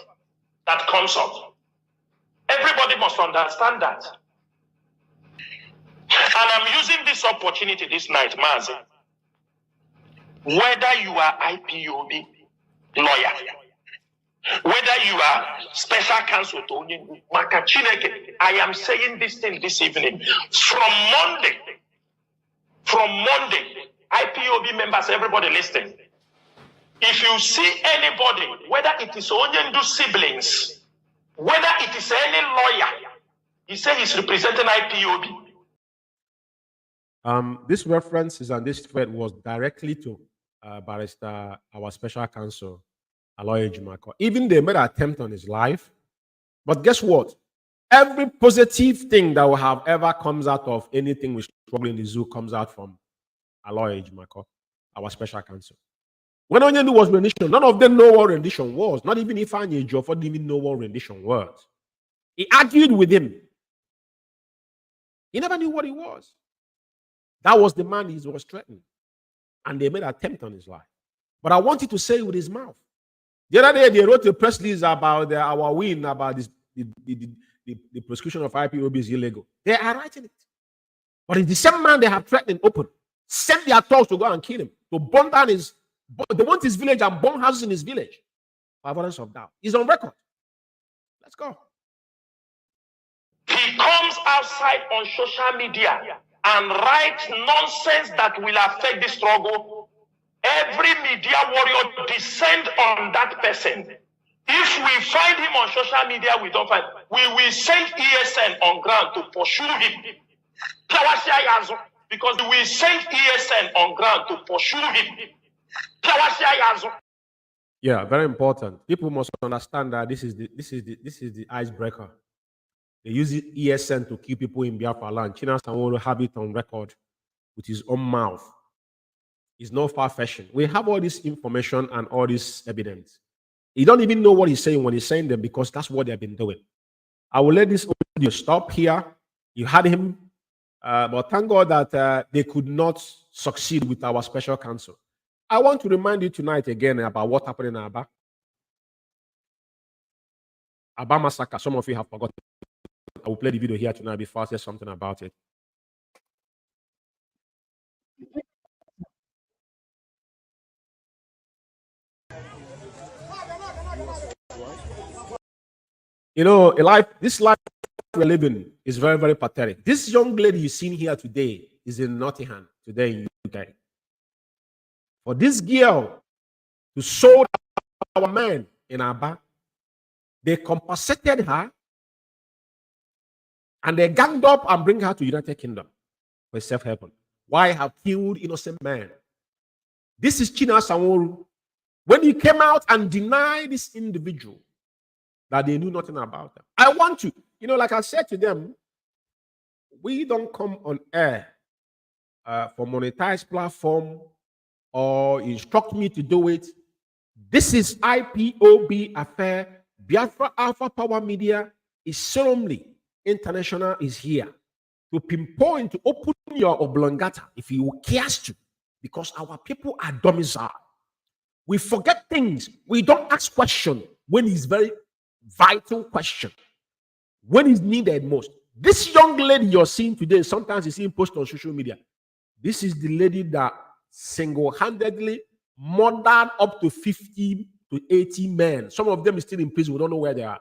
that comes up. Everybody must understand that. And I'm using this opportunity this night, Mazi. Whether you are IPOB lawyer, whether you are special counsel to Makachineke, I am saying this thing this evening. From Monday, IPOB members, everybody listening. If you see anybody, whether it is Onyendu siblings, whether it is any lawyer, he said he's representing IPOB. This references and this thread was directly to Barrister, our special counsel, Aloy Ejimako. Even they made an attempt on his life. But guess what? Every positive thing that will have ever comes out of anything with trouble in the zoo comes out from Aloy Ejimako, our special counsel. When Onyendu was rendition, none of them know what rendition was. Not even Ifeanyi Ejiofor didn't even know what rendition was. He argued with him. He never knew what he was. That was the man he was threatening. And they made an attempt on his life. But I wanted to say it with his mouth. The other day, they wrote a press release about our win, about this, the prosecution of IPOB is illegal. They are writing it. But it's the same man they have threatened open. Sent their thugs to go and kill him. To burn down his... They want his village and burn houses in his village. For avoidance of doubt. He's on record. Let's go. He comes outside on social media and writes nonsense that will affect the struggle. Every media warrior descend on that person. If we find him on social media, we don't find. We will send ESN on ground to pursue him. Because we send ESN on ground to pursue him. Yeah, very important. People must understand that this is the icebreaker. They use ESN to kill people in Biafra land. China will have it on record with his own mouth. It's no far-fetching. We have all this information and all this evidence. You don't even know what he's saying when he's saying them because that's what they've been doing. I will let this audio stop here. You had him, but thank God that they could not succeed with our special counsel. I want to remind you tonight again about what happened in Aba. Aba massacre. Some of you have forgotten. I will play the video here tonight before I say something about it. You know, this life we're living is very, very pathetic. This young lady you've seen here today is in Nottingham today in UK. For this girl to sold our man in Aba, they compensated her and they ganged up and bring her to United Kingdom for self-help. Why have killed innocent men? This is China Sanwo-Olu. When he came out and denied this individual that they knew nothing about them. I want to, like I said to them, we don't come on air for monetized platform or instruct me to do it. This is IPOB affair. Biafra Alpha Power Media is solemnly international is here to pinpoint, to open your oblongata if you cares to, because our people are domiciled. We forget things. We don't ask questions when it's very vital question, when it's needed most. This young lady you're seeing today, sometimes you see him post on social media. This is the lady that single-handedly murdered up to 50 to 80 men. Some of them are still in prison. We don't know where they are.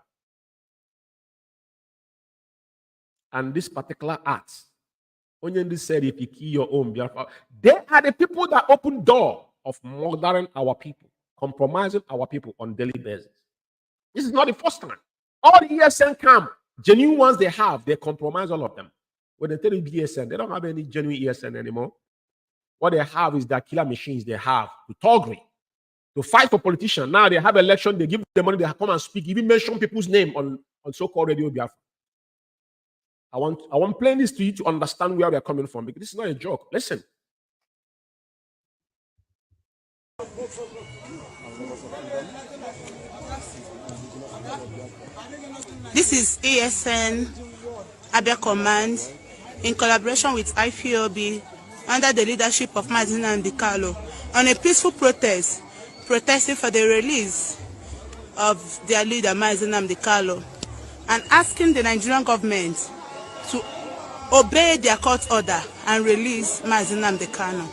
And this particular act, Onyendu said, if you kill your own Biafra, they are the people that open door of murdering our people, compromising our people on a daily basis. This is not the first time. All the ESN camp, genuine ones they have, they compromise all of them. When they tell you ESN, they don't have any genuine ESN anymore. What they have is their killer machines they have to toggery, to fight for politicians. Now they have election, they give them money, they come and speak, even mention people's name on so-called Radio Biafra. I want playing this to you to understand where we are coming from, because this is not a joke. Listen. This is ESN Abia Command in collaboration with IPOB under the leadership of Mazi Umeh on a peaceful protest, protesting for the release of their leader Mazi Umeh and asking the Nigerian government to obey their court order and release Mazi Umeh.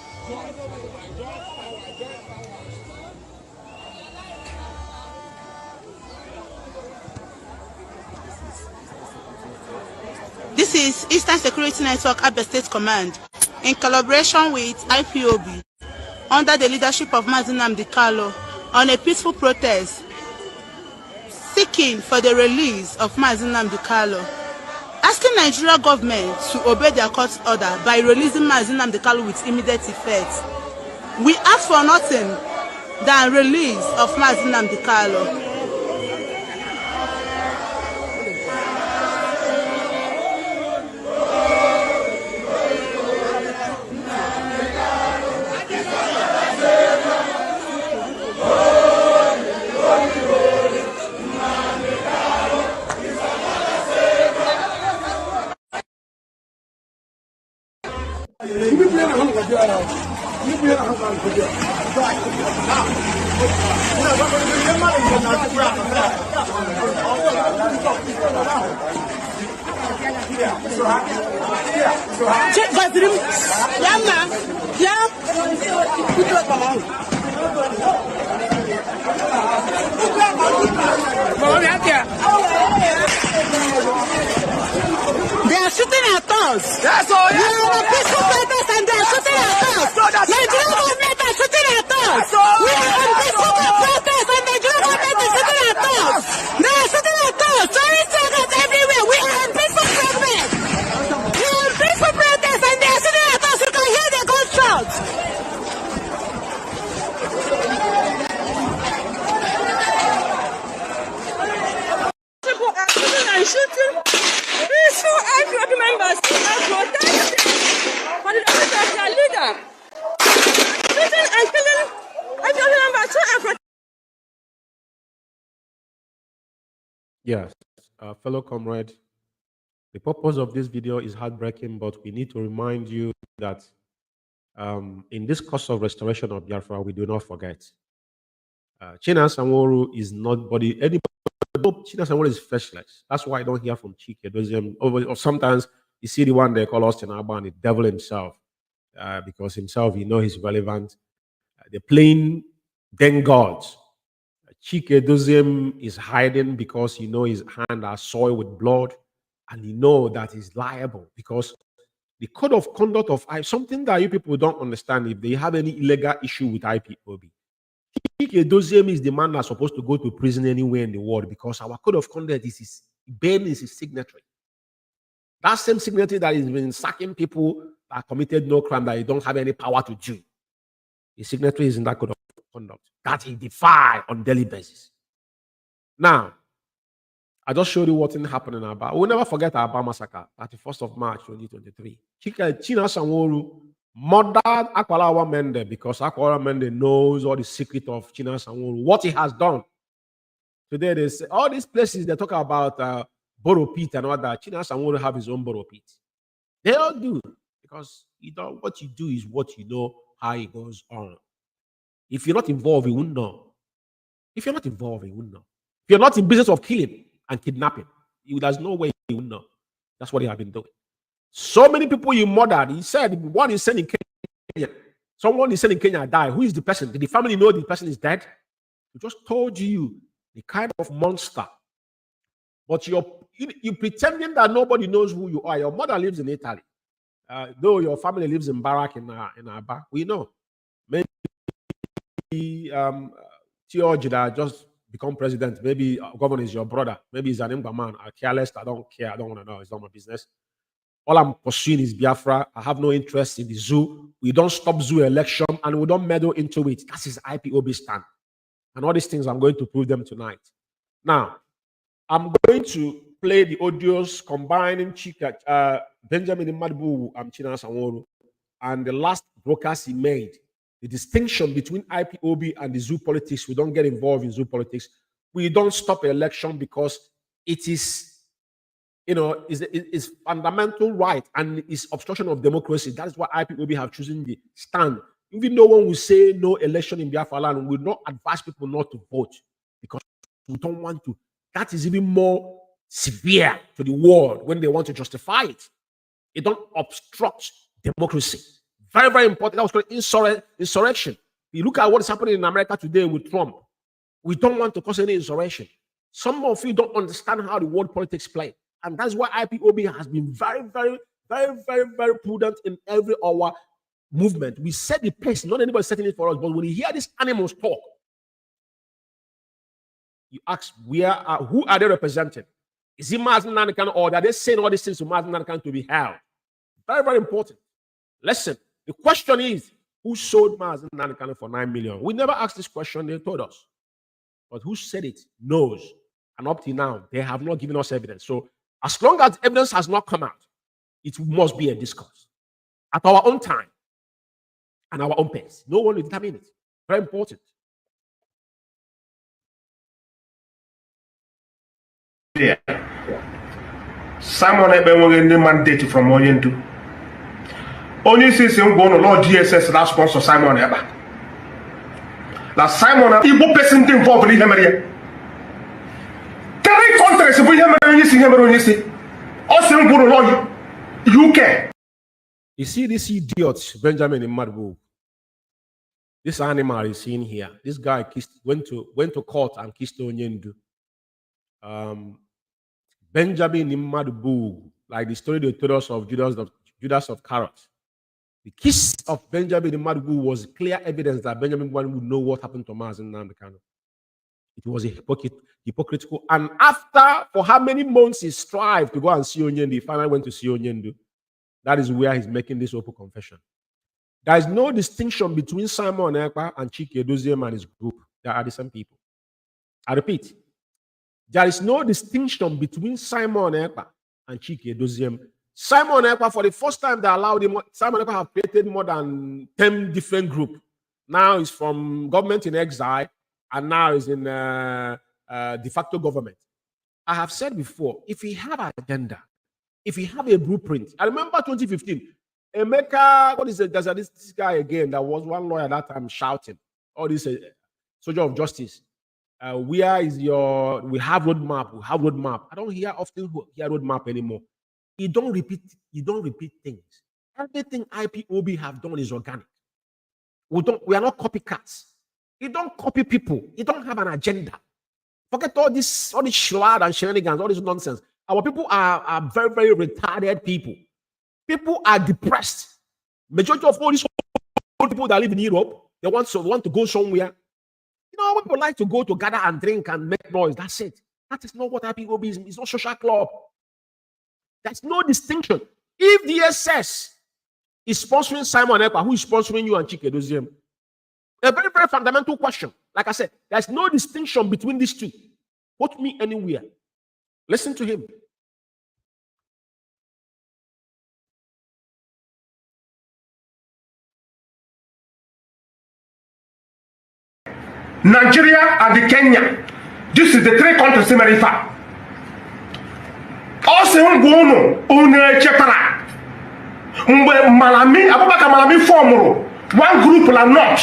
This is Eastern Security Network Abia State Command in collaboration with IPOB under the leadership of Mazi Umeh on a peaceful protest seeking for the release of Mazi Umeh, asking Nigeria government to obey their court order by releasing Mazi Umeh with immediate effect. We ask for nothing than release of Mazi Umeh. They are shooting at us. That's all. We are on a peaceful protest and they are shooting at us. Nigerian government are shooting at us. We are on peaceful protest and Nigerian government is shooting at us. They are shooting at us. Sorry, targets everywhere. We are on peaceful protest. We are on peaceful protest and they are shooting at us. You can hear the gunshots. People are shooting and shooting. So IPOB members are protesting for the release of their leader. Shooting and killing IPOB members who are protesting. Yes, fellow comrade, the purpose of this video is heartbreaking, but we need to remind you that in this course of restoration of Biafra, we do not forget. China Sanwo-Olu is nobody, anybody. China Sanwo-Olu is fleshless. That's why I don't hear from Chike. Or sometimes you see the one they call Austin Alban, the devil himself, because himself, you know, he's relevant. The plain then gods. Chike Doziem is hiding because you know his hand are soiled with blood, and you know that he's liable because the code of conduct of something that you people don't understand. If they have any illegal issue with IPOB, Chike Doziem is the man that's supposed to go to prison anywhere in the world because our code of conduct is his signatory. That same signatory that has been sacking people that committed no crime that he don't have any power to do. His signatory is in that code of conduct that he defy on daily basis. Now, I just showed you what happened in Aba. We'll never forget Aba massacre, 31st of March 2023. China Sanwo-Olu murdered Akwalawa Mende because Akwalawa Mende knows all the secret of China Sanwo-Olu, what he has done. Today, they say all these places they talk about Borough Pit and all that. China Sanwo-Olu have his own Borough Pit. They all do because you know what you do is what you know how it goes on. If you're not involved, you wouldn't know. If you're not involved, you wouldn't know. If you're not in business of killing and kidnapping, there's no way you wouldn't know. That's what they have been doing. So many people you murdered. He said one is sent in Kenya. Someone is sent in Kenya died. Who is the person? Did the family know the person is dead? We just told you the kind of monster. But you're pretending that nobody knows who you are. Your mother lives in Italy. Though your family lives in Barak in Aba. We know. Maybe Theology that just become president. Maybe governor is your brother. Maybe he's an Imba man. I care less. I don't care. I don't want to know. It's not my business. All I'm pursuing is Biafra. I have no interest in the zoo. We don't stop zoo election and we don't meddle into it. That's his IPOB stand. And all these things, I'm going to prove them tonight. Now, I'm going to play the audios combining Benjamin Madibu and China Sanwo-Olu and the last broadcast he made. The distinction between IPOB and the zoo politics. We don't get involved in zoo politics. We don't stop an election because it is is fundamental right and is obstruction of democracy. That is why IPOB have chosen the stand. Even no one will say no election in Biafra land, we will not advise people not to vote because we don't want to. That is even more severe to the world when they want to justify it. It don't obstruct democracy. Very, very important. That was called insurrection. You look at what is happening in America today with Trump. We don't want to cause any insurrection. Some of you don't understand how the world politics play. And that's why IPOB has been very, very, very, very, very prudent in every our movement. We set the pace, not anybody setting it for us. But when you hear these animals talk, you ask, who are they representing? Is it Mazi Umeh, or are they saying all these things to Mazi Umeh to be held? Very, very important. Listen, the question is, who sold Mazi Umeh for 9 million? We never asked this question, they told us. But who said it knows. And up till now, they have not given us evidence. So as long as evidence has not come out, it must be a discourse at our own time and our own pace. No one will determine it. Very important. Yeah. Simon Ebe the mandate from Oriental. Only since you go to Lord DSS that sponsor Simon Eba. Now Simon Igbo person involved in him. 3 countries we have also go to Lord UK. You see this idiot Benjamin in Madbu. This animal is seen here. This guy went to court and kissed Onyendu. Benjamin in Madbu, like the story they told us of Judas of Carrot. The kiss of Benjamin in Madbu was clear evidence that Benjamin would know what happened to Mazi Umeh. It was a hypocritical. And after, for how many months he strived to go and see Onyendu, he finally went to see Onyendu. That is where he's making this open confession. There is no distinction between Simon Ekpa and Chike Doziem and his group. They are the same people. I repeat, there is no distinction between Simon Ekpa and Chike Doziem. Simon Ekpa, for the first time they allowed him, Simon Ekpa have created more than 10 different groups. Now he's from government in exile, and now he's in de facto government. I have said before, if we have an agenda, if we have a blueprint, I remember 2015, Emeka, what is it? There's this guy again that was one lawyer that time shouting, all this soldier of justice. Where is your, we have roadmap. I don't often hear roadmap anymore. You don't repeat things. Everything IPOB have done is organic. We are not copycats. You don't copy people. You don't have an agenda. Forget all this schlad and shenanigans, all this nonsense. Our people are very, very retarded people. People are depressed. Majority of all these old people that live in Europe, they want to go somewhere. You know, people like to go to gather and drink and make noise. That's it. That is not what IPOB is. It's not social club. There's no distinction. If the SS is sponsoring Simon Ekpa, who is sponsoring you and Chike Doziem? A very, very fundamental question. Like I said, there's no distinction between these two. Put me anywhere. Listen to him. Nigeria and the Kenya. This is the 3 countries in America. Also, Malami form one group la not.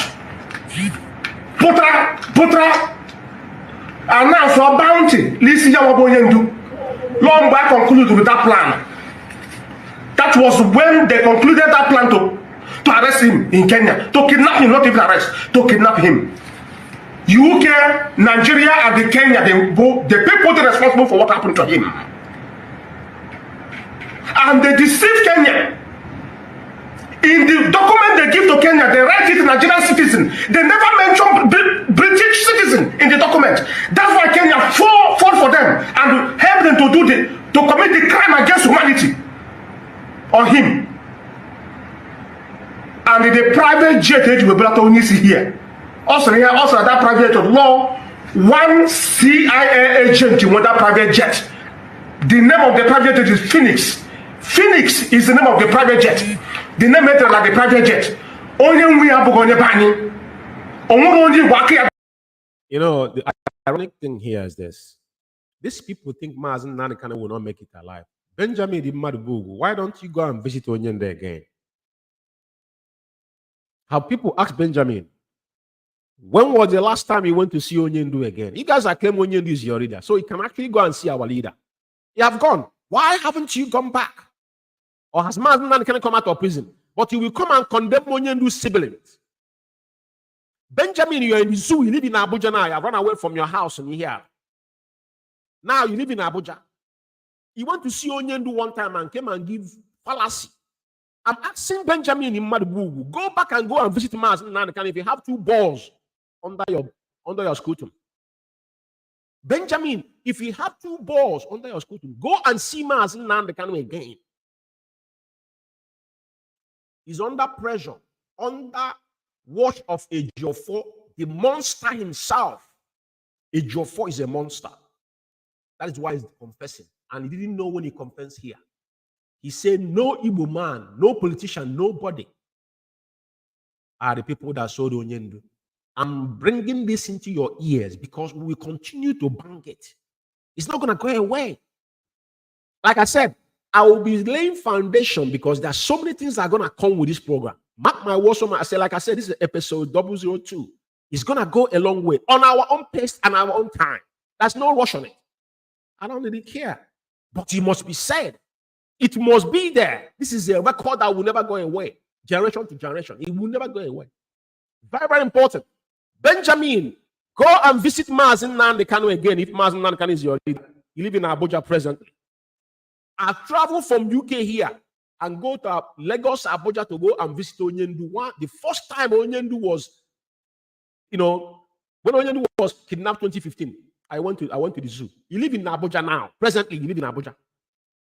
Putra announce for bounty. Listen, long back concluded with that plan. That was when they concluded that plan to arrest him in Kenya, to kidnap him, not even arrest, to kidnap him. UK, Nigeria, and the Kenya, the people that are responsible for what happened to him. And they deceived Kenya. In the document they give to Kenya, they write it Nigerian citizen. They never mention British citizen in the document. That's why Kenya fought for them and helped them to commit the crime against humanity on him. And the private jet we brought on here. Also that private jet law, one CIA agent in that private jet. The name of the private jet is Phoenix. Phoenix is the name of the private jet. The name is like the private jet. You know, the ironic thing here is this. These people think Mazi Umeh will not make it alive. Benjamin Imadubugu, why don't you go and visit Onyende again? Have people asked Benjamin, when was the last time you went to see Onyendu again? You guys are claiming Onyendu is your leader, so you can actually go and see our leader. You have gone. Why haven't you gone back? Or has Mazi Umeh come out of prison? But you will come and condemn Onyendu's siblings. Benjamin, you're in the zoo. You live in Abuja now. You have run away from your house and you're here. Now you live in Abuja. You went to see Onyendu one time and came and give fallacy. I'm asking Benjamin Imadubugu, go back and go and visit Mazi Umeh if you have 2 balls under your scrotum. Benjamin, if you have 2 balls under your scrotum, go and see Mazi Umeh again. He's under pressure, under watch of a Ejiofor, the monster himself. A Ejiofor is a monster. That is why he's confessing. And he didn't know when he confessed here. He said, no Igbo man, no politician, nobody are the people that sold Onyendu. I'm bringing this into your ears because we will continue to bang it. It's not going to go away. Like I said, I will be laying foundation because there are so many things that are going to come with this program. Mark my words, like I said, this is episode 002. It's going to go a long way on our own pace and our own time. There's no rush on it. I don't really care. But it must be said. It must be there. This is a record that will never go away. Generation to generation. It will never go away. Very, very important. Benjamin, go and visit Mazi Umeh again if Mazi Umeh is your leader. You live in Abuja presently. I've traveled from UK here and go to Lagos, Abuja to go and visit Onyendu. The first time Onyendu was, when Onyendu was kidnapped 2015, I went to the zoo. You live in Abuja now. Presently, you live in Abuja.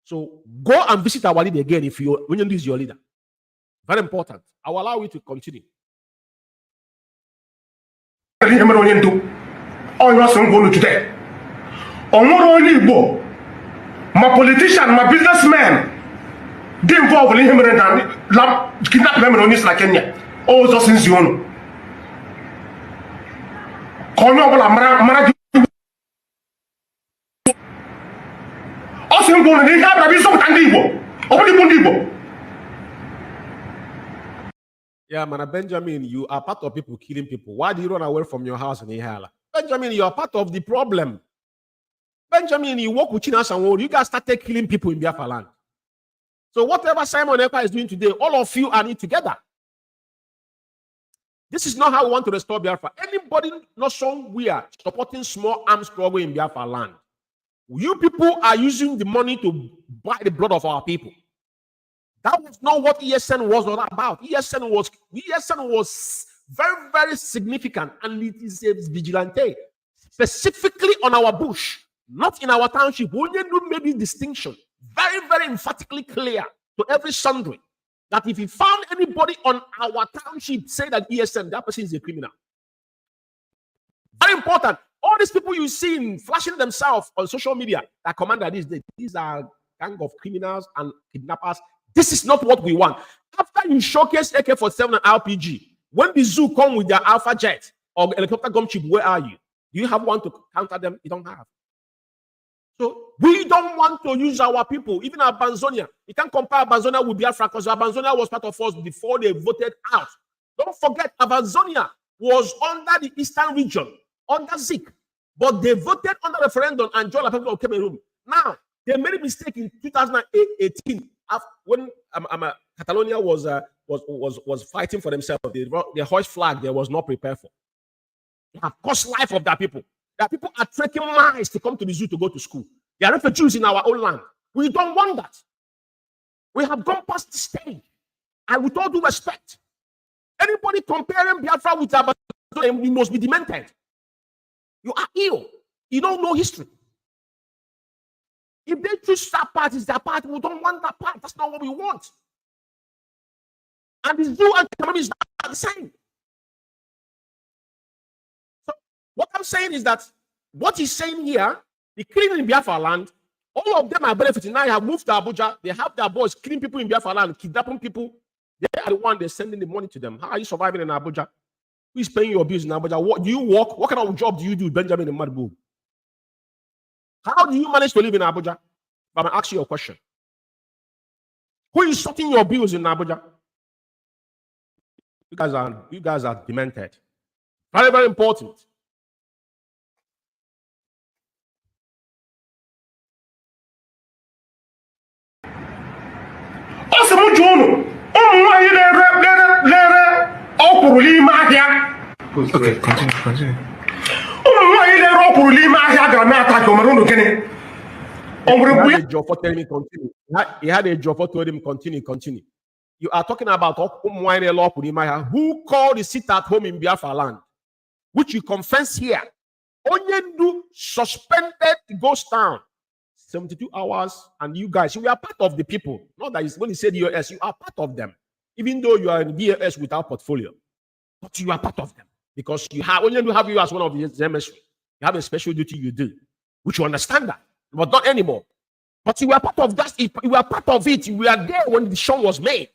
So go and visit our leader again if Onyendu is your leader. Very important. I will allow you to continue. My politician, my businessman, they involved in him and kidnap them in like Kenya. Oh, just since you know. Yeah, man, Benjamin, you are part of people killing people. Why do you run away from your house in Ihala? Benjamin, you are part of the problem. Benjamin, you work with China and you guys started killing people in Biafra land. So whatever Simon Ekpa is doing today, all of you are in together. This is not how we want to restore Biafra. Anybody not somewhere supporting small arms struggle in Biafra land. You people are using the money to buy the blood of our people. That was not what ESN was all about. ESN was very, very significant, and it is a vigilante, specifically on our bush. Not in our township. Onyendu made this distinction very, very emphatically clear to every sundry that if he found anybody on our township say that ESN, that person is a criminal. Very important. All these people you see flashing themselves on social media that command that these are gang of criminals and kidnappers. This is not what we want. After you showcase AK-47 and RPG, when the zoo come with their Alpha jet or helicopter gunship, where are you? Do you have one to counter them? You don't have. So we don't want to use our people, even Abanzonia. You can't compare Abanzonia with Biafra because Abanzonia was part of us before they voted out. Don't forget, Abanzonia was under the Eastern region, under Zik, but they voted on the referendum and joined the people of Cameroon. Now, they made a mistake in 2018 when Catalonia was fighting for themselves. The hoist flag they was not prepared for. They have cost life of their people. That people are trekking miles to come to the zoo to go to school. They are refugees in our own land. We don't want that. We have gone past the stage. And with all due respect, anybody comparing Biafra with Abadan, we must be demented. You are ill. You don't know history. If they choose that part, it's their part. We don't want that part. That's not what we want. And the zoo and Cameroon is not the same. What I'm saying is that what he's saying here, the killing in Biafra land, all of them are benefiting. Now they have moved to Abuja. They have their boys killing people in Biafra land, kidnapping people. They are the one they're sending the money to them. How are you surviving in Abuja? Who is paying your bills in Abuja? What do you work? What kind of job do you do, Benjamin Imadubugu? How do you manage to live in Abuja? But I'm asking you a question. Who is sorting your bills in Abuja? You guys are demented. Very, very important. Okay, continue. He had a job for telling him continue. You are talking about who called the sit at home in Biafra land, which you confess here. Onyendu suspended goes down 72 hours, and you guys, you are part of the people. Not that when he said US, you are part of them, even though you are in BAS without portfolio, but you are part of them because you have Onyendu have you as one of the MSU. You have a special duty you do, which you understand that, but not anymore. But you were part of that. You were part of it. You were there when the show was made.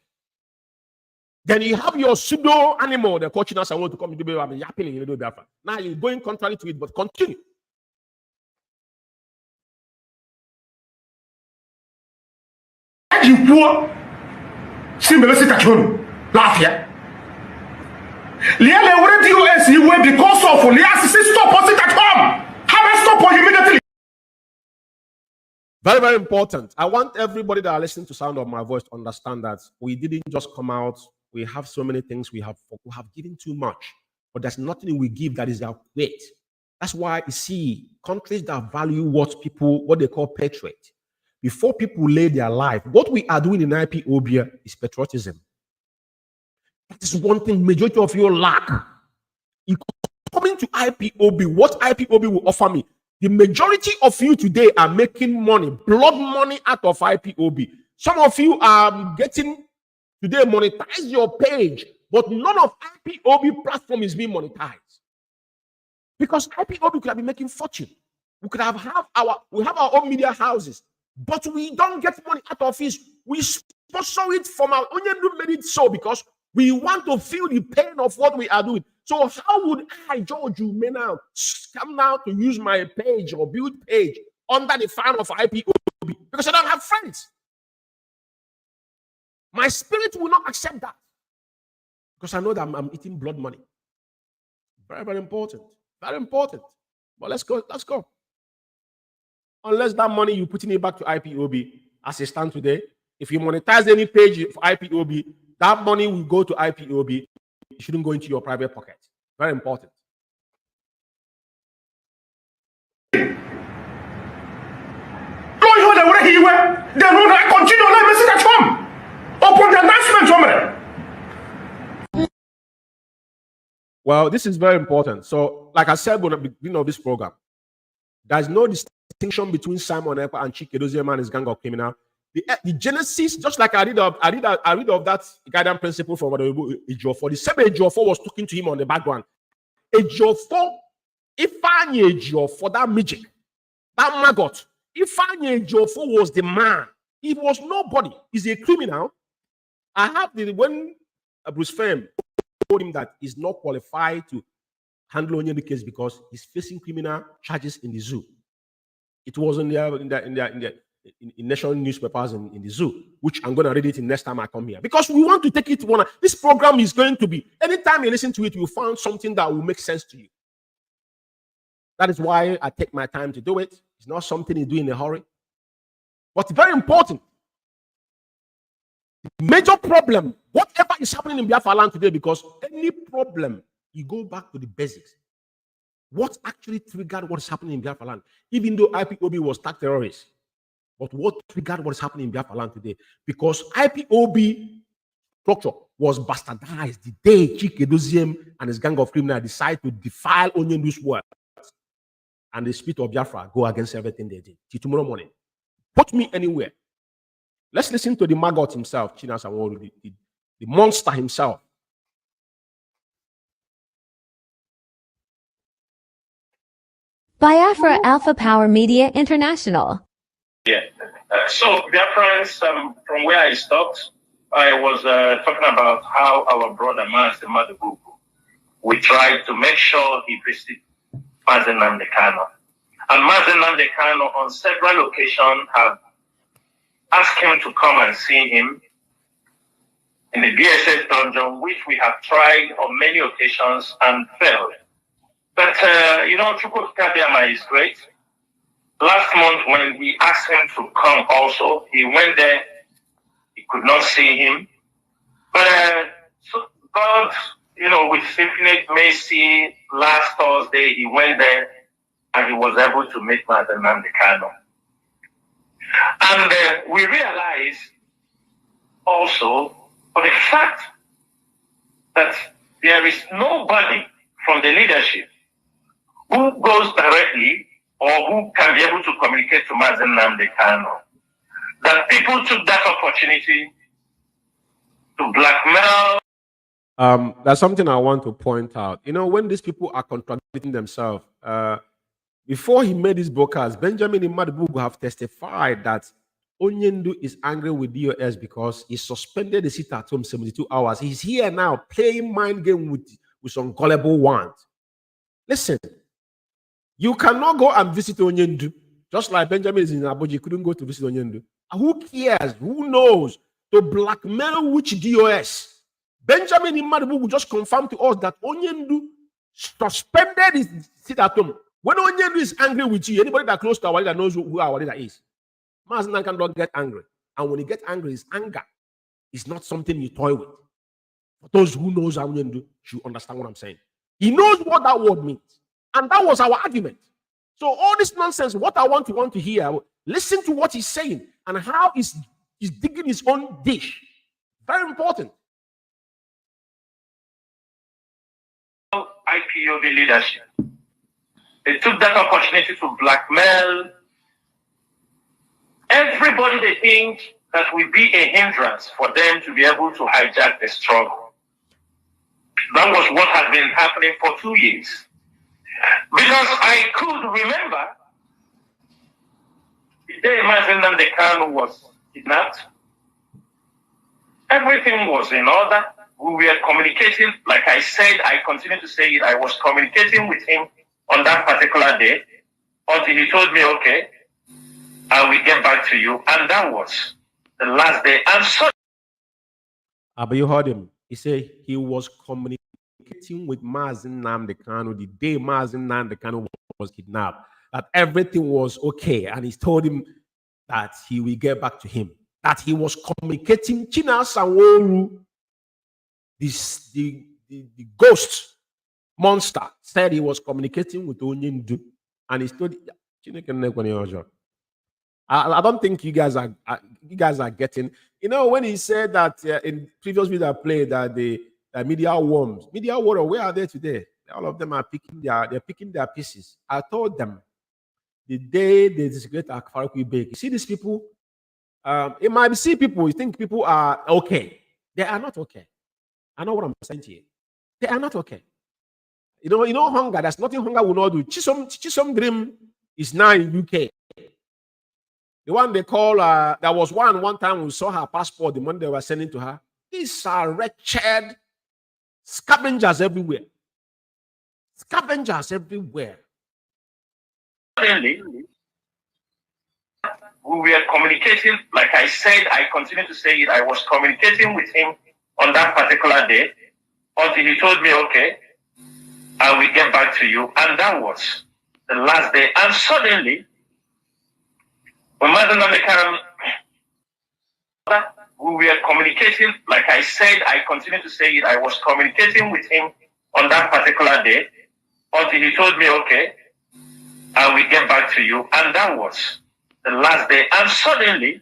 Then you have your pseudo animal, the coaching us. I want to come to be yapping in the Biafra. Now you're going contrary to it, but continue. You poor, similar situation. Laugh here. Liale already US you were because of Lias stop us at home. Have a stop immediately. Very, very important. I want everybody that are listening to sound of my voice to understand that we didn't just come out. We have so many things we have given too much, but there's nothing we give that is our weight. That's why you see countries that value what they call patriot. Before people lay their life, what we are doing in IPOB is patriotism. That is one thing majority of you lack. You coming to IPOB, what IPOB will offer me? The majority of you today are making money, blood money out of IPOB. Some of you are getting today monetize your page, but none of IPOB platform is being monetized. Because IPOB could have been making fortune. We could have our own media houses, but we don't get money out of it. We sponsor it from our own made it so because we want to feel the pain of what we are doing. So how would I, George Umeh, come now to use my page or build page under the fan of IPOB? Because I don't have friends. My spirit will not accept that. Because I know that I'm eating blood money. Very, very important. Very important. But let's go. Unless that money you're putting it back to IPOB as it stands today, if you monetize any page for IPOB, that money will go to IPOB. It shouldn't go into your private pocket. Very important. Well, this is very important. So, like I said at the beginning of this program, there's no distinction between Simon Ekpa and Chike Edozie and his gang of criminals. The genesis, just like I read of that guidance principle from Ejiofor. The same Ejiofor was talking to him on the background. Ejiofor, Ifeanyi Ejiofor, that midget, that maggot. Ifeanyi Ejiofor was the man. He was nobody. He's a criminal. I have when Bruce Femme told him that he's not qualified to handle any case because he's facing criminal charges in the zoo. It was in national newspapers in the zoo, which I'm going to read it in next time I come here. Because we want to take it one. This program is going to be, anytime you listen to it, you find something that will make sense to you. That is why I take my time to do it. It's not something you do in a hurry. But very important. The major problem, whatever is happening in Biafra land today, because any problem, you go back to the basics. What actually triggered what is happening in Biafra land? Even though IPOB was tagged terrorists, but what triggered what is happening in Biafra land today? Because IPOB structure was bastardized the day Chike Edozie and his gang of criminals decided to defile Onyendu's words. And the spirit of Biafra go against everything they did. Till tomorrow morning. Put me anywhere. Let's listen to the maggot himself, Chinas Awolu, the monster himself. Biafra Alpha Power Media International. Yeah. So, Biafrans, from where I stopped, I was talking about how our brother Mazi Umeh, we tried to make sure he visited Mazi Nnamdi Kanu. And Mazi Nnamdi Kanu on several occasions have asked him to come and see him in the BSS dungeon, which we have tried on many occasions and failed. But, you know, Chukwuka is great. Last month, when we asked him to come also, he went there. He could not see him. But so God, you know, with infinite mercy, last Thursday, he went there and he was able to meet Nnamdi Kanu. And we realized also for the fact that there is nobody from the leadership who goes directly or who can be able to communicate to Mazi Nnamdi Kanu, that people took that opportunity to blackmail. That's something I want to point out. You know, when these people are contradicting themselves, before he made this broadcast, Benjamin Imadibu have testified that Onyendu is angry with DOS because he suspended the sit at home 72 hours. He's here now playing mind game with some gullible ones. Listen, you cannot go and visit Onyendu. Just like Benjamin is in Abuja, he couldn't go to visit Onyendu. Who cares? Who knows? To blackmail which DOS? Benjamin Imadibu will just confirm to us that Onyendu suspended his sit at home. When Onyendu is angry with you, anybody that close to our leader knows who our leader is. Mazi Nnamdi cannot get angry. And when he gets angry, his anger is not something you toy with. For those who knows Onyendu should understand what I'm saying. He knows what that word means. And that was our argument. So all this nonsense, what I want to hear, listen to what he's saying and how he's digging his own dish. Very important. IPOB leadership. They took that opportunity to blackmail everybody they think that will be a hindrance for them to be able to hijack the struggle. That was what had been happening for 2 years. Because I could remember the day Mazi Nnamdi Kanu was kidnapped, everything was in order. We were communicating, like I said, I continue to say it, I was communicating with him on that particular day until he told me, okay, I will get back to you. And that was the last day. And so, but you heard him. He said he was communicating with Mazi Nnamdi Kanu the day Mazi Nnamdi Kanu was kidnapped, that everything was okay. And he told him that he will get back to him, that he was communicating. China Sanworu, the ghost monster, said he was communicating with Onyendu, and he told I don't think you guys are getting. You know, when he said that in previous video I played that the media worms, where are they today? All of them are picking their pieces. I told them the day they disagree at Akfarakwi Bake. You see these people. It might be see people. You think people are okay. They are not okay. I know what I'm saying to you. They are not okay. You know, hunger. There's nothing hunger will not do. Chisom Dream is now in UK. The one they call, there was one time we saw her passport, the money they were sending to her. These are wretched scavengers everywhere. Scavengers everywhere. Suddenly, we were communicating, like I said, I continue to say it, I was communicating with him on that particular day until he told me, okay, I will get back to you. And that was the last day. And suddenly, when Mazi Nnamdi Kanu, we were communicating, like I said, I continue to say it, I was communicating with him on that particular day until he told me, okay, I will get back to you. And that was the last day. And suddenly,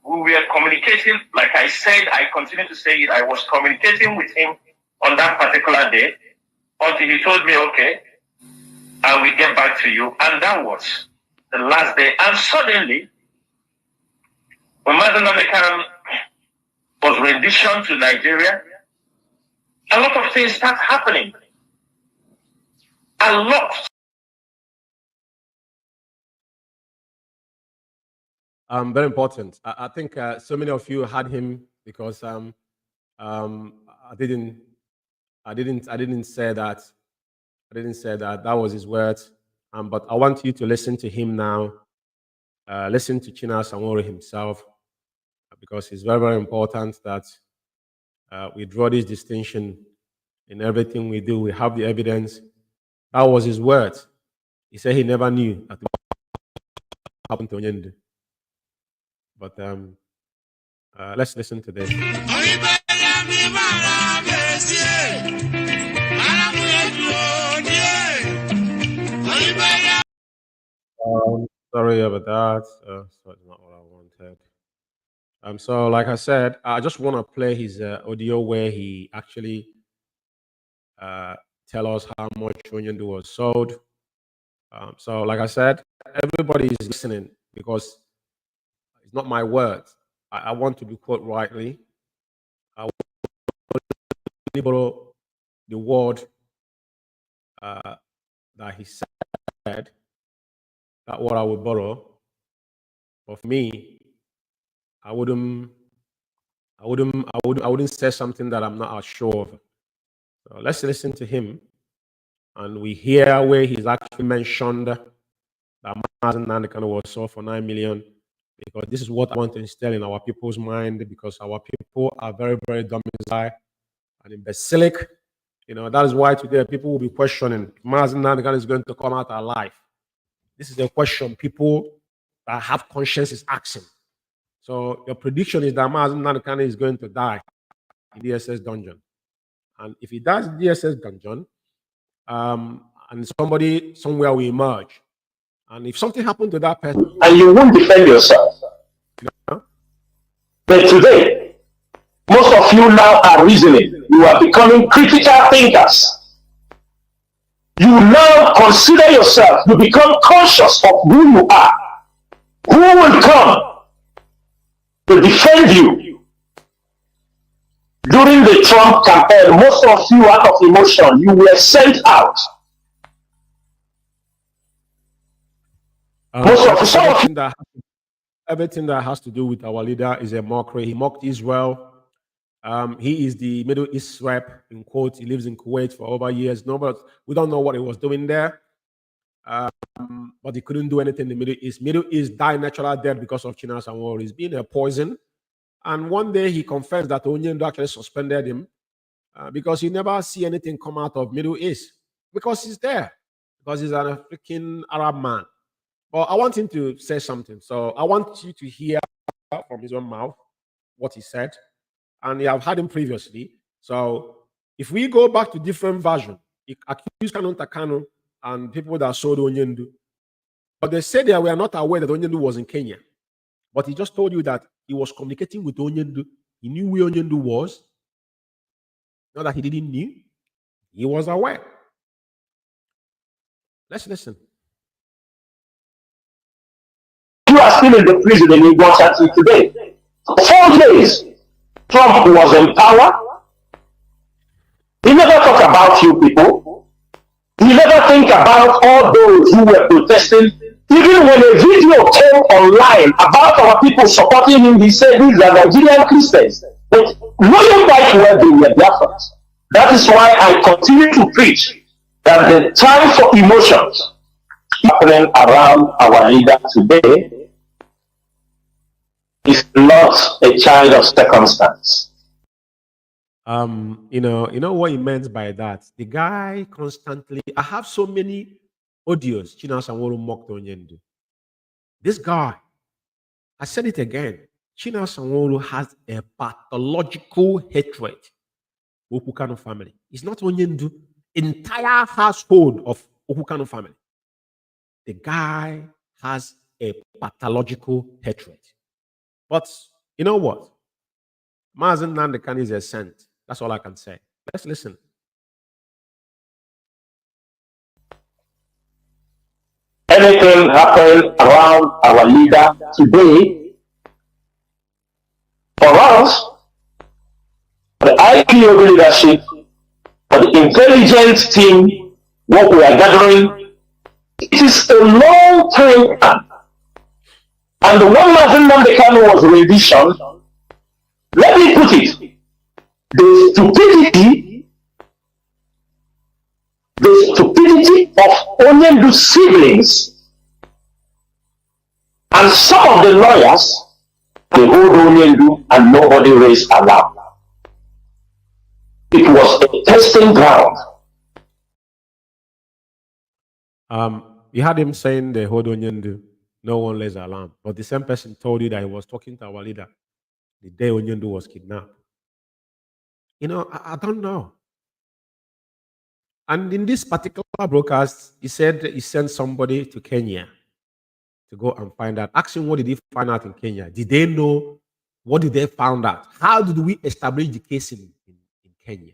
we were communicating, like I said, I continue to say it, I was communicating with him on that particular day until he told me, okay, I will get back to you. And that was the last day. And suddenly, when Mazi Nnamdi Kanu was renditioned to Nigeria, a lot of things start happening. A lot. Very important. I think so many of you had him because I didn't say that. I didn't say that. That was his words. But I want you to listen to him now. Listen to China Samori himself. because it's very, very important that we draw this distinction in everything we do. We have the evidence. That was his words. He said he never knew that what happened to Onyendu. But let's listen to this. Sorry about that. So it's not what I wanted. So like I said, I just want to play his audio where he actually tell us how much Onyendu was sold. So like I said, everybody is listening because it's not my words. I want to be quoted rightly. I want to borrow the word that he said, that what I would borrow. But for me, I wouldn't say something that I'm not sure of. So let's listen to him, and we hear where he's actually mentioned that Mazi Nnamdi was sold for 9 million, because this is what I want to instill in our people's mind, because our people are very, very domiciled and imbecilic. You know, that is why today people will be questioning Mazi Nnamdi is going to come out alive. This is a question people that have conscience is asking. So your prediction is that Mazi Nnamdi is going to die in the DSS dungeon. And if he dies in the DSS dungeon, and somebody somewhere will emerge, and if something happened to that person, and you won't defend yourself. you know, But today, most of you now are reasoning. You are becoming critical thinkers. You now consider yourself. You become conscious of who you are. Who will come to defend you? During the Trump campaign, most of you, out of emotion, you were sent out. Most of you, everything that has to do with our leader is a mockery. He mocked Israel. He is the Middle East rep, in quotes. He lives in Kuwait for over years. No, but we don't know what he was doing there. But he couldn't do anything in the Middle East. Middle East died natural death because of Chinas and war. He's been a poison. And one day he confessed that Onyendu actually suspended him because he never see anything come out of Middle East, because he's there, because he's an African Arab man. But I want him to say something. So I want you to hear from his own mouth what he said. And you have had him previously. So if we go back to different versions, he accused Kanu and people that sold Onyendu. But they said that we are not aware that Onyendu was in Kenya. But he just told you that he was communicating with Onyendu. He knew where Onyendu was. Not that he didn't know. He was aware. Let's listen. you are still in the prison in Washington today. For 4 days, Trump was in power. He never talked about you people. He never think about all those who were protesting. Even when a video came online about our people supporting him, he said these are Nigerian Christians. But knowing quite well they were Biafrans. That is why I continue to preach that the time for emotions happening around our leader today is not a child of circumstance. You know what he meant by that. The guy constantly, I have so many audios. Chinas and Wolu mocked Onyendu. This guy, I said it again. Chinas and Wolu has a pathological hatred for Kanu family. It's not Onyendu. Entire household of Kanu family. The guy has a pathological hatred. But you know what? Mazi Nnamdi is a saint. That's all I can say. Let's listen. Anything happening around our leader today, for us, the IPOB leadership, for the intelligence team, what we are gathering, it is a long time plan. And the one Mazi Nnamdi was rendition, let me put it, the stupidity of Onyendu's siblings and some of the lawyers They hold Onyendu and nobody raised alarm. It was a testing ground. You had him saying they hold Onyendu, no one raised alarm. But the same person told you that he was talking to our leader the day Onyendu was kidnapped. You know, I don't know. And in this particular broadcast, he said he sent somebody to Kenya to go and find out. Ask him, what did he find out in Kenya? Did they know? What did they find out? How did we establish the case in Kenya?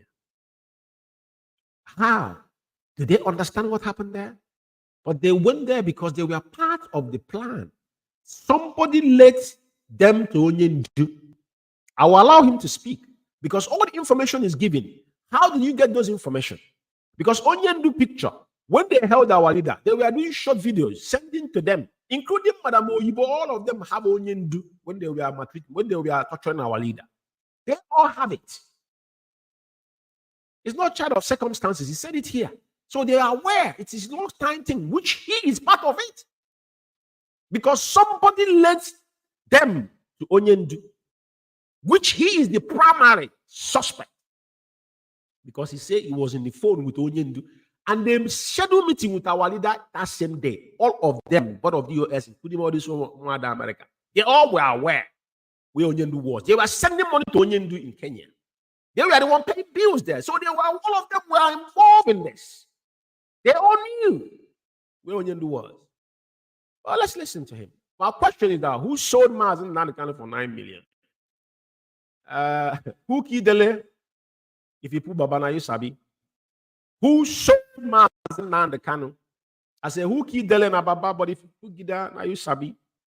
How? Did they understand what happened there? But they went there because they were part of the plan. Somebody let them to Onyendu. I will allow him to speak because all the information is given. How did you get those information? Because Onyendu picture, when they held our leader, they were doing short videos, sending to them, including Madam Oyibo. All of them have Onyendu when they were torturing our leader. They all have it. It's not child of circumstances. He said it here. So they are aware it is no time thing, which he is part of it. Because somebody led them to Onyendu, which he is the primary suspect. Because he said he was in the phone with Onyendu. And they scheduled meeting with our leader that same day. All of them, both of the US, including all this one other America, they all were aware where Onyendu was. They were sending money to Onyendu in Kenya. They were the one paying bills there. So all of them were involved in this. They all knew where Onyendu was. Well, let's listen to him. My question is that who sold Mazi Umeh for 9 million? Who Kidele? If you put Babana, you sabi. Who sold Mazi Umeh? I say, who Kidele na Baba? But if you put Gida, now you sabi.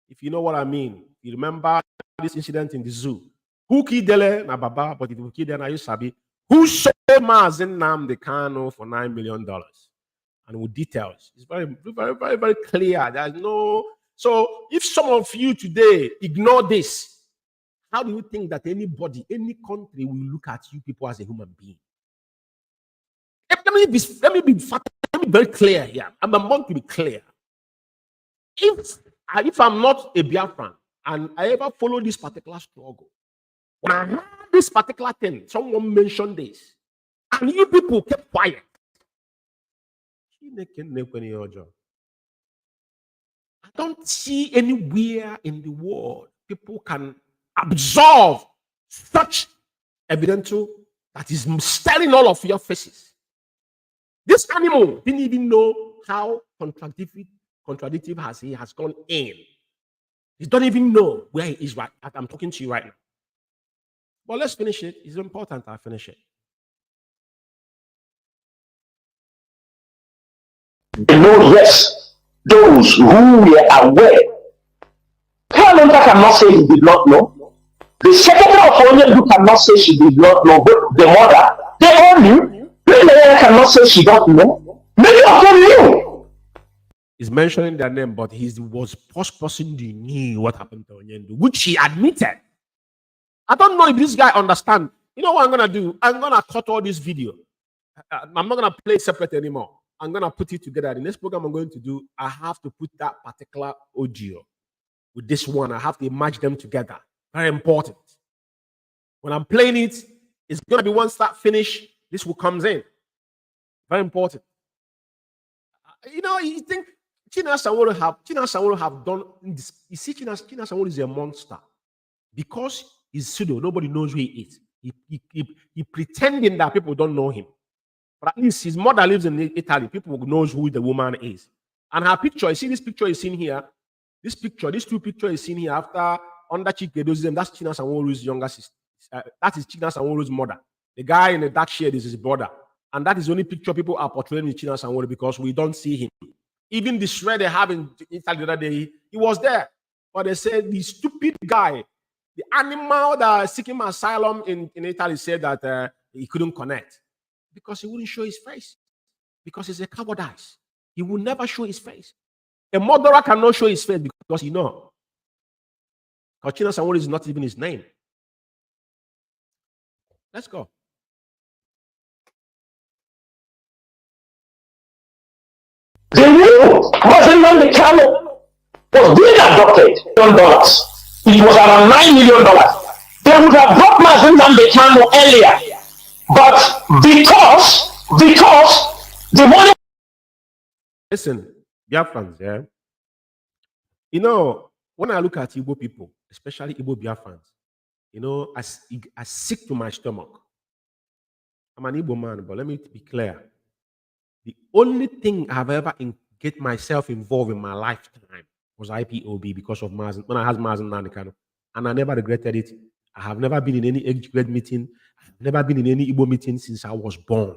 If you know what I mean. You remember this incident in the zoo. Who Kidele na Baba? But if you Kidele, now you sabi. Who sold Mazi Umeh for $9 million? And with details. It's very, very, very, very clear. There's no. So if some of you today ignore this, how do you think that anybody, any country will look at you people as a human being? Let me be very clear here. I'm about to be clear. If I'm not a Biafran and I ever follow this particular struggle, when I heard this particular thing, someone mentioned this, and you people kept quiet. I don't see anywhere in the world people can absorb such evidential that is staring all of your faces. This animal didn't even know how contradictive he has gone in. He don't even know where he is right. I'm talking to you right now. But let's finish it. It's important I finish it. They know, yes, those who were aware. Kanu cannot say he did not know. The secretary of Onyendu cannot say she did not know. But the mother, they all knew. The cannot say she don't know. Many of them knew. He's mentioning their name, but he was first person who knew what happened to Onyendu, which he admitted. I don't know if this guy understands. You know what I'm gonna do? I'm gonna cut all this video. I'm not gonna play it separate anymore. I'm going to put it together. The next program I'm going to do, I have to put that particular audio with this one. I have to merge them together. Very important. When I'm playing it, it's going to be one start finish. This will comes in. Very important. You know, you think Chinasa Sanwo-Olu have done this. You see, Chinasa Sanwo-Olu is a monster. Because he's pseudo, nobody knows who he is. He pretending that people don't know him. But at least his mother lives in Italy. People knows who the woman is. And her picture, you see this picture is seen here. This picture, these two pictures is seen here after under Chikedo's. That's Chinasa Sanwo-Olu's younger sister. That is Chinasa Sanwo-Olu's mother. The guy in the dark shade is his brother. And that is the only picture people are portraying with Chinasa Sanwo-Olu because we don't see him. Even the shred they have in Italy the other day, he was there. But they said the stupid guy, the animal that seeking asylum in Italy said that he couldn't connect. Because he wouldn't show his face. Because he's a cowardice. He will never show his face. A murderer cannot show his face because you know. Because Chinasa Sanwo-Olu is not even his name. Let's go. They knew Mazi Umeh was being adopted $1 million. It was around $9 million. They would have brought Mazi Nnamdi Kanu earlier, but because the money. Listen, Biafrans, yeah. You know, when I look at Igbo people, especially Igbo Biafrans, you know, I sick to my stomach. I'm an Igbo man, but let me be clear. The only thing I have ever get myself involved in my lifetime was IPOB because of Mazi, when I had Mazi Nnamdi Kanu, and I never regretted it. I have never been in any age grade meeting. I've never been in any Igbo meeting since I was born.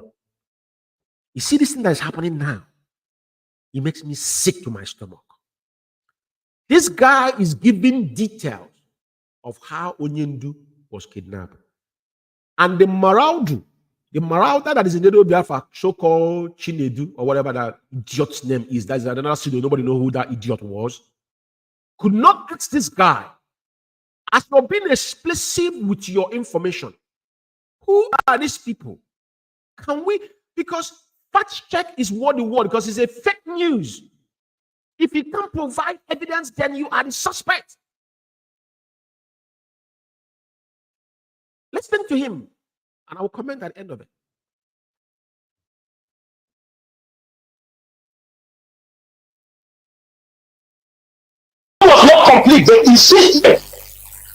You see this thing that is happening now? It makes me sick to my stomach. This guy is giving details of how Onyendu was kidnapped. And the Maraudu that is in the Biafra, so-called Chinedu, or whatever that idiot's name is, that's another pseudo, nobody knows who that idiot was, could not ask this guy, as you're being explicit with your information, who are these people? Can we, because fact check is what the word, because it's a fake news. If you can't provide evidence, then you are the suspect. Listen to him, and I will comment at the end of it. It was not complete. They insisted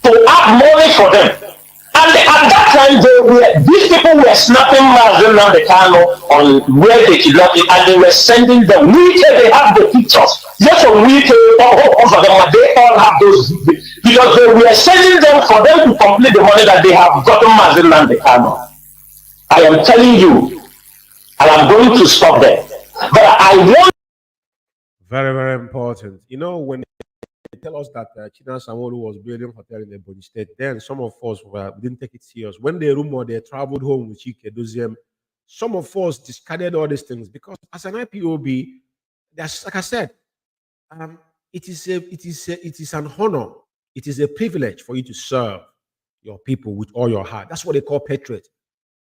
to have money for them. And at that time, these people were snapping Mazi Nnamdi Kanu on where they kidnapped it, and they were sending them. They have the pictures. Just on all of them, they all have those, because they were sending them for them to complete the money that they have gotten Mazi Nnamdi Kanu. I am telling you, and I'm going to stop there. But I want. Very, very important. You know, when they tell us that China Sanwo-Olu was building hotel in the Ebonyi State, then some of us didn't take it serious. When they rumor they traveled home with Chike Doziem, some of us discarded all these things because as an IPOB, that's like I said, it is an honor, it is a privilege for you to serve your people with all your heart. That's what they call patriot.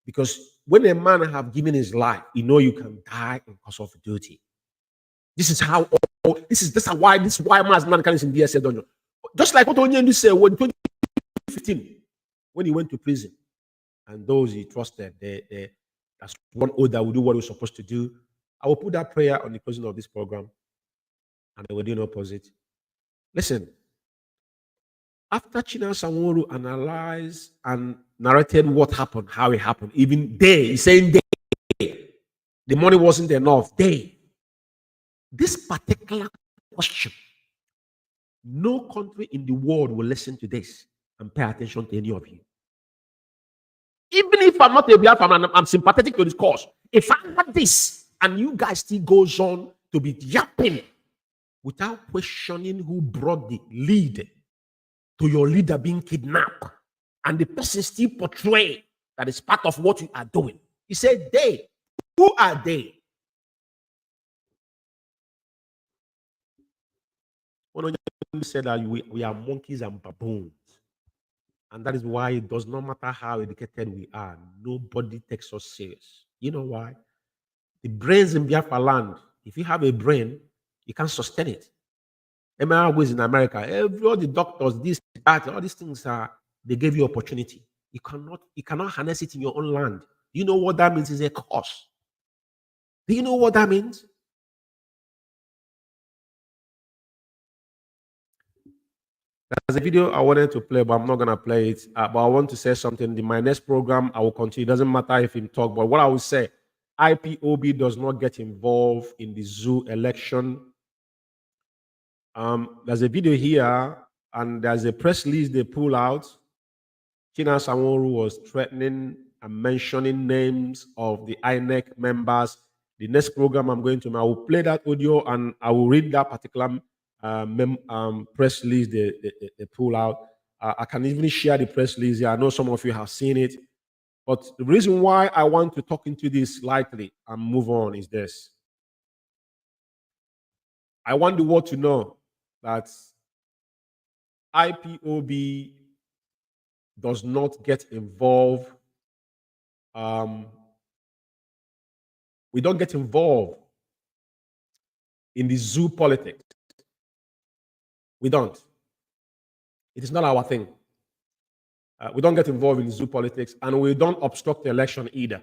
Because when a man have given his life, you know you can die in cause of duty. This is how. This is why Mazi Nnamdi Kanu is in DSA dungeon. Just like what Onyendu said when 2015, when he went to prison, and those he trusted, that's one oath that will do what we're supposed to do. I will put that prayer on the closing of this program, and they will do the opposite. Listen, after China Sanwo-Olu analyzed and narrated what happened, how it happened, even he's saying the money wasn't enough. This particular question, no country in the world will listen to this and pay attention to any of you. Even if I'm not a Biafra and I'm sympathetic to this cause, if I had this and you guys still goes on to be yapping without questioning who brought the lead to your leader being kidnapped, and the person still portray that is part of what you are doing. He said, who are they? When you said that we are monkeys and baboons, and that is why it does not matter how educated we are, nobody takes us serious. You know why? The brains in Biafra land, if you have a brain, you can sustain it. MRI in America, all the doctors, that, all these things they gave you opportunity. You cannot harness it in your own land. Do you know what that means? Is a curse. Do you know what that means? There's a video I wanted to play, but I'm not going to play it. But I want to say something. In my next program, I will continue. It doesn't matter if him talk, but what I will say, IPOB does not get involved in the zoo election. There's a video here, and there's a press release they pull out. China Sanwo-Olu was threatening and mentioning names of the INEC members. The next program I will play that audio, and I will read that particular press release they pull out. I can even share the press release here. I know some of you have seen it. But the reason why I want to talk into this lightly and move on is this. I want the world to know that IPOB does not get involved. We don't get involved in the zoo politics. We don't. It is not our thing. We don't get involved in zoo politics, and we don't obstruct the election either.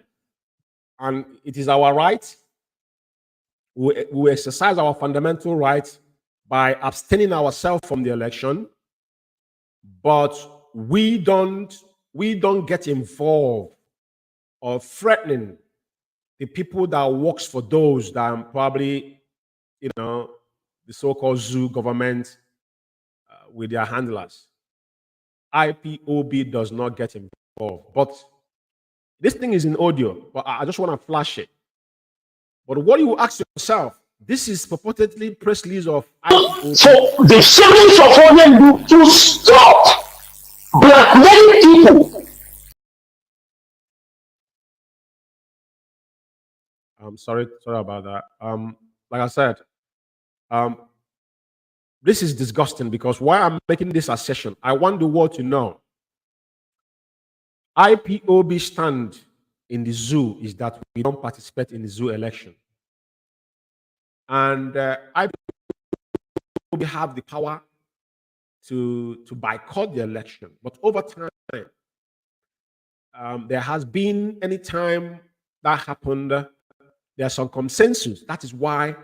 And it is our right. We exercise our fundamental right by abstaining ourselves from the election, but we don't get involved or threatening the people that works for those that are probably, the so-called zoo government with their handlers. IPOB does not get involved. But this thing is in audio, but I just want to flash it. But what you ask yourself, this is purportedly press release of IPOB. So the siblings of Onyendu to stop blackmailing people. I'm sorry about that. Like I said, this is disgusting because why I'm making this assertion, I want the world to know IPOB stand in the zoo is that we don't participate in the zoo election. And IPOB have the power to boycott the election. But over time, there has been, any time that happened, there's some consensus. That is why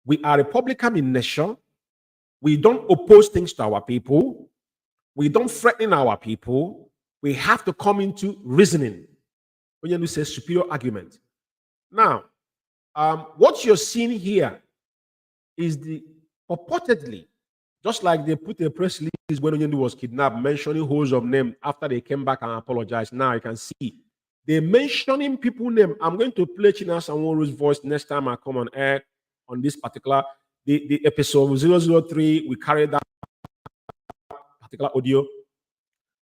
we are Republican in nature. We don't oppose things to our people. We don't threaten our people. We have to come into reasoning. When you say superior argument. Now, what you're seeing here is the purportedly, just like they put a press release when Onyendu was kidnapped, mentioning holes of name after they came back and apologized. Now you can see they're mentioning people name. I'm going to play China Sanwo-Oru's voice next time I come on air on this particular the episode 003. We carried that particular audio.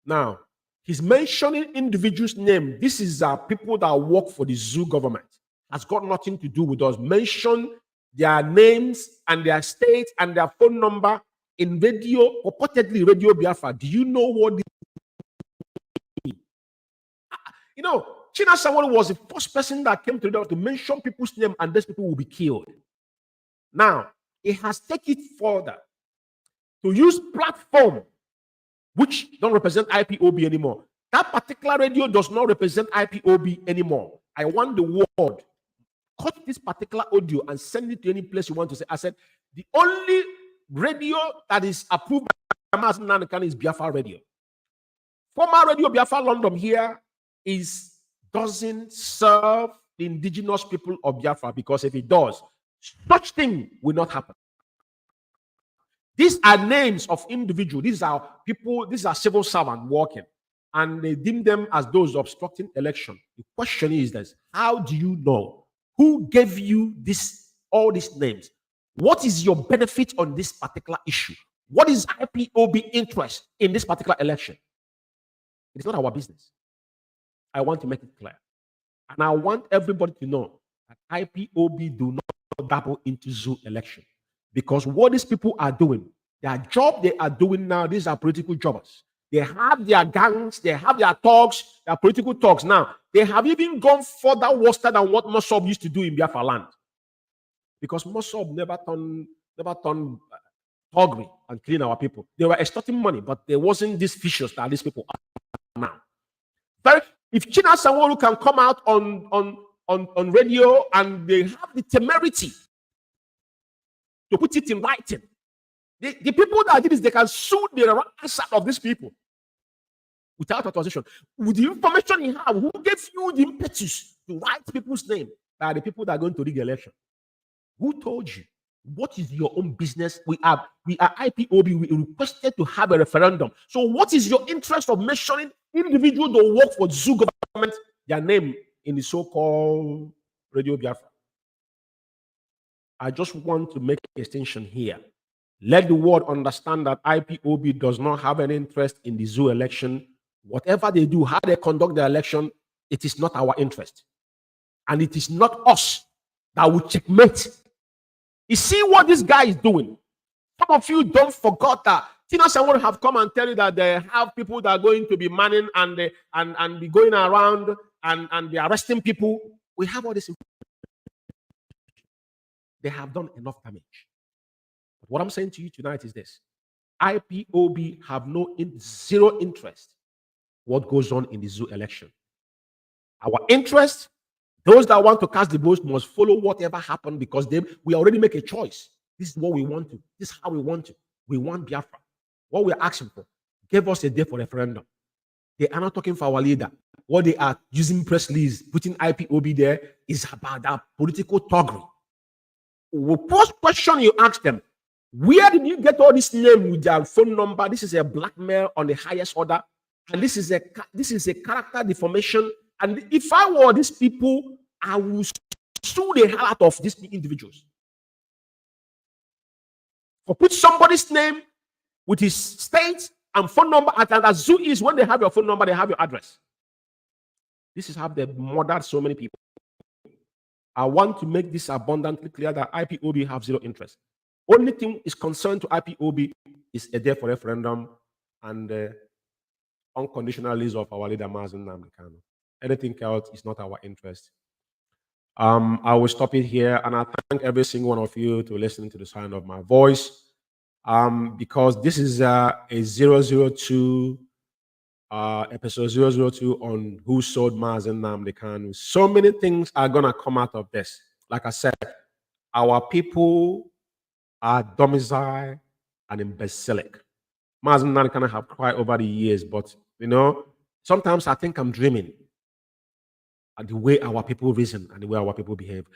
Now he's mentioning individuals' name. This is people that work for the zoo government. Has got nothing to do with us. Mention their names and their state and their phone number in radio, purportedly Radio Biafra. Do you know what this means? China Sanwo-Oru was the first person that came to mention people's name, and these people will be killed. Now, it has taken it further to use platform which don't represent IPOB anymore. That particular radio does not represent IPOB anymore. I want the world cut this particular audio and send it to any place you want to say. I said, the only radio that is approved by Mazi Umeh is Biafra Radio. Former Radio Biafra London here doesn't serve the indigenous people of Biafra, because if it does, such thing will not happen. These are names of individuals. These are people, these are civil servants working, and they deem them as those obstructing election. The question is this: how do you know? Who gave you all these names? What is your benefit on this particular issue? What is IPOB interest in this particular election? It's not our business. I want to make it clear. And I want everybody to know that IPOB do not dabble into zoo election. Because what these people are doing, their job they are doing now, these are political jobbers. They have their gangs, they have their talks, their political talks. Now, they have even gone further worse than what Mossab used to do in Biafra land. Because Mossab never turned hungry and killing our people. They were extorting money, but there wasn't this vicious that these people are now. But if China Sanwo-Oru can come out on radio and they have the temerity to put it in writing, the people that did this, they can sue the answer of these people without authorization. With the information you have, who gave you the impetus to write people's name? Are the people that are going to rig the election. Who told you? What is your own business? We are IPOB. We requested to have a referendum. So what is your interest of mentioning individuals that work for zoo government, their name in the so-called Radio Biafra? I just want to make a distinction here. Let the world understand that IPOB does not have an interest in the zoo election. Whatever they do, how they conduct the election, it is not our interest. And it is not us that will checkmate. You see what this guy is doing? Some of you don't forget that China Sanwo-Oru have come and tell you that they have people that are going to be manning and be going around and be arresting people. We have all this. They have done enough damage. But what I'm saying to you tonight is this: IPOB have zero interest what goes on in the zoo election. Our interest, those that want to cast the vote must follow whatever happened because we already make a choice. This is what we want to. This is how we want to. We want Biafra. What we're asking for, give us a day for referendum. They are not talking for our leader. What they are using press release, putting IPOB there is about that political toggery. The first question you ask them, where did you get all this name with their phone number? This is a blackmail on the highest order. And this is a character deformation. And if I were these people, I would sue the hell out of these individuals. For put somebody's name with his state and phone number, and as zoo is when they have your phone number, they have your address. This is how they murdered so many people. I want to make this abundantly clear that IPOB have zero interest. Only thing is concerned to IPOB is a day for referendum and unconditional release of our leader Mazi Umeh. Anything else is not our interest. I will stop it here, and I thank every single one of you to listen to the sound of my voice. Because this is a 002 episode 002 on who sold Mazi Umeh. So many things are gonna come out of this. Like I said, our people are domiciled and in Basilic. Mazi Umeh have cried over the years, but you know, sometimes I think I'm dreaming at the way our people reason and the way our people behave.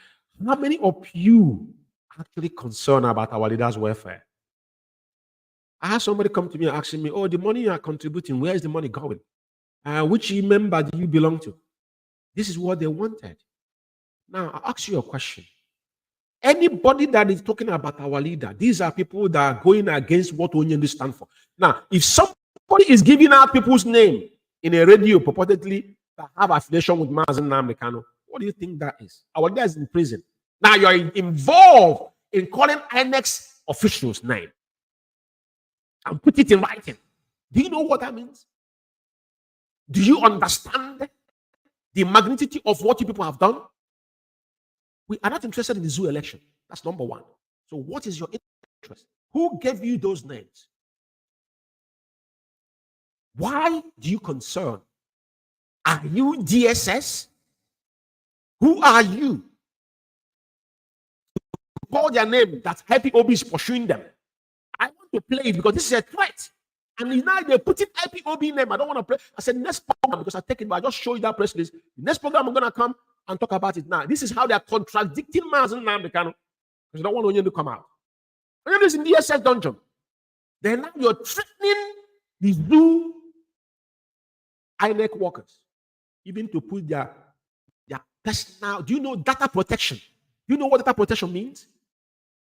How many of you are actually concerned about our leaders' welfare? I had somebody come to me asking me, oh, the money you are contributing, where is the money going? Which member do you belong to? This is what they wanted. Now, I'll ask you a question. Anybody that is talking about our leader, these are people that are going against what Nnamdi stand for. Now, if somebody is giving out people's name in a radio purportedly that have affiliation with Mazi Umeh, what do you think that is? Our leader is in prison. Now, you're involved in calling INEC officials' name and put it in writing. Do you know what that means? Do you understand the magnitude of what you people have done? We are not interested in the zoo election. That's number one. So what is your interest? Who gave you those names? Why do you concern? Are you DSS? Who are you? Call their name that IPOB is pursuing them. I want to play it because this is a threat. And now they're putting IPOB name. I don't want to play. I said next program because I take it, but I just show you that press release. The next program I'm going to come and talk about it now. This is how they are contradicting Mazi Umeh because they don't want Onion to come out. Onion is in the DSS dungeon. Then now you're threatening the zoo INEC workers, even to put their personal. Do you know data protection? Do you know what data protection means?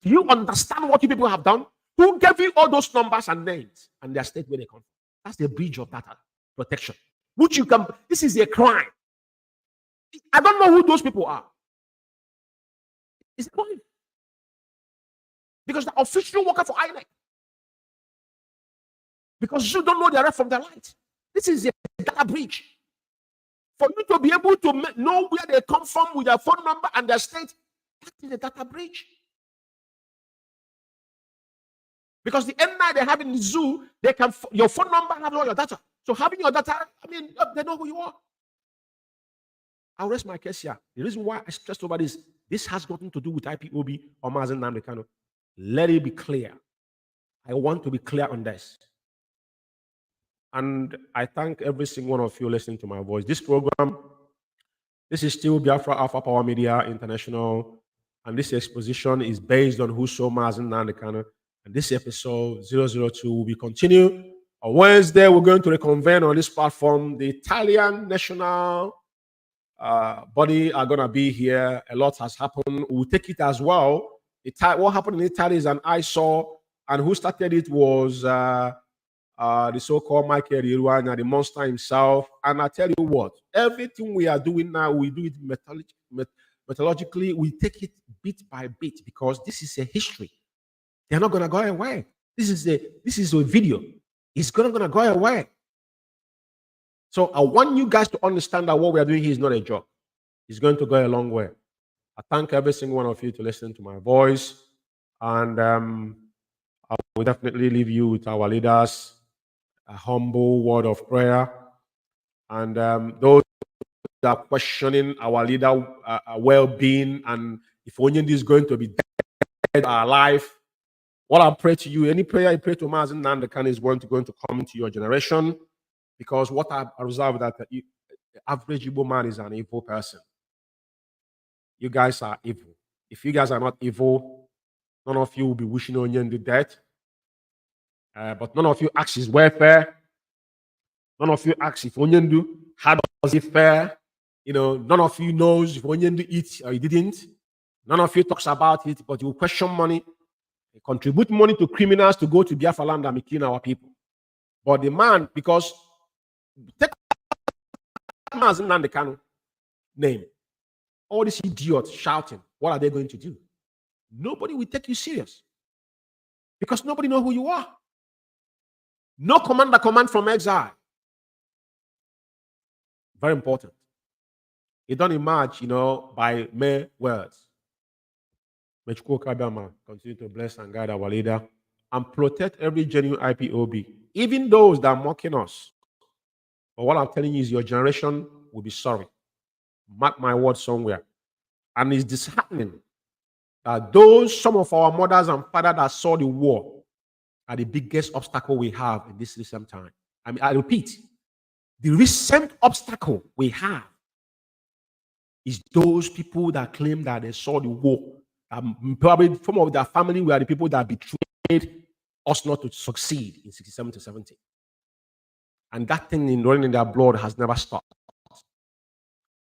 Do you understand what you people have done? Who gave you all those numbers and names and their state where they come from? That's the breach of data protection, which you can. This is a crime. I don't know who those people are. It's a crime because the official worker for INEC. Because you don't know their right from their right. This is a data breach. For you to be able to know where they come from with their phone number and their state, that is a data breach. Because the N9 they have in the zoo, they can your phone number have all your data. So having your data, I mean, they know who you are. I'll rest my case here. The reason why I stressed over this has nothing to do with IPOB or Mazi Umeh. Let it be clear. I want to be clear on this. And I thank every single one of you listening to my voice. This program, this is still Biafra Alpha Power Media International, and this exposition is based on who saw Mazi Umeh. And this episode 002 will be continued. On Wednesday, we're going to reconvene on this platform. The Italian national body are going to be here. A lot has happened. We'll take it as well. What happened in Italy is an eyesore, and who started it was the so-called Michael Iruana, the monster himself. And I tell you what, everything we are doing now, we do it methodologically. We take it bit by bit because this is a history. They're not going to go away. This is a video. It's going to go away. So I want you guys to understand that what we are doing here is not a joke. It's going to go a long way. I thank every single one of you to listen to my voice. And I will definitely leave you with our leaders, a humble word of prayer. And those that are questioning our leader well-being and if Onyendi is going to be dead or alive, what I pray to you, any prayer you pray to Mazi Nnamdi Kanu is going to come into your generation, because what I observe that the average Igbo man is an evil person. You guys are evil. If you guys are not evil, none of you will be wishing Onyendi death. But none of you ask his welfare. None of you ask if Onyendi, how does he fare? You know, none of you knows if Onyendi eats or he didn't. None of you talks about it, but you question money. They contribute money to criminals to go to Biafra land and be killing our people. But the man, because take Mazi Nnamdi Kanu name, all these idiots shouting, what are they going to do? Nobody will take you serious, because nobody knows who you are. No commander command from exile. Very important. It don't emerge, you know, by mere words. May IKECHUKWU continue to bless and guide our leader and protect every genuine IPOB, even those that are mocking us. But what I'm telling you is your generation will be sorry. Mark my word somewhere. And it's disheartening that some of our mothers and fathers that saw the war are the biggest obstacle we have in this recent time. I mean, I repeat, the recent obstacle we have is those people that claim that they saw the war. Probably some of their family were the people that betrayed us not to succeed in 67 to 70. And that thing running in their blood has never stopped.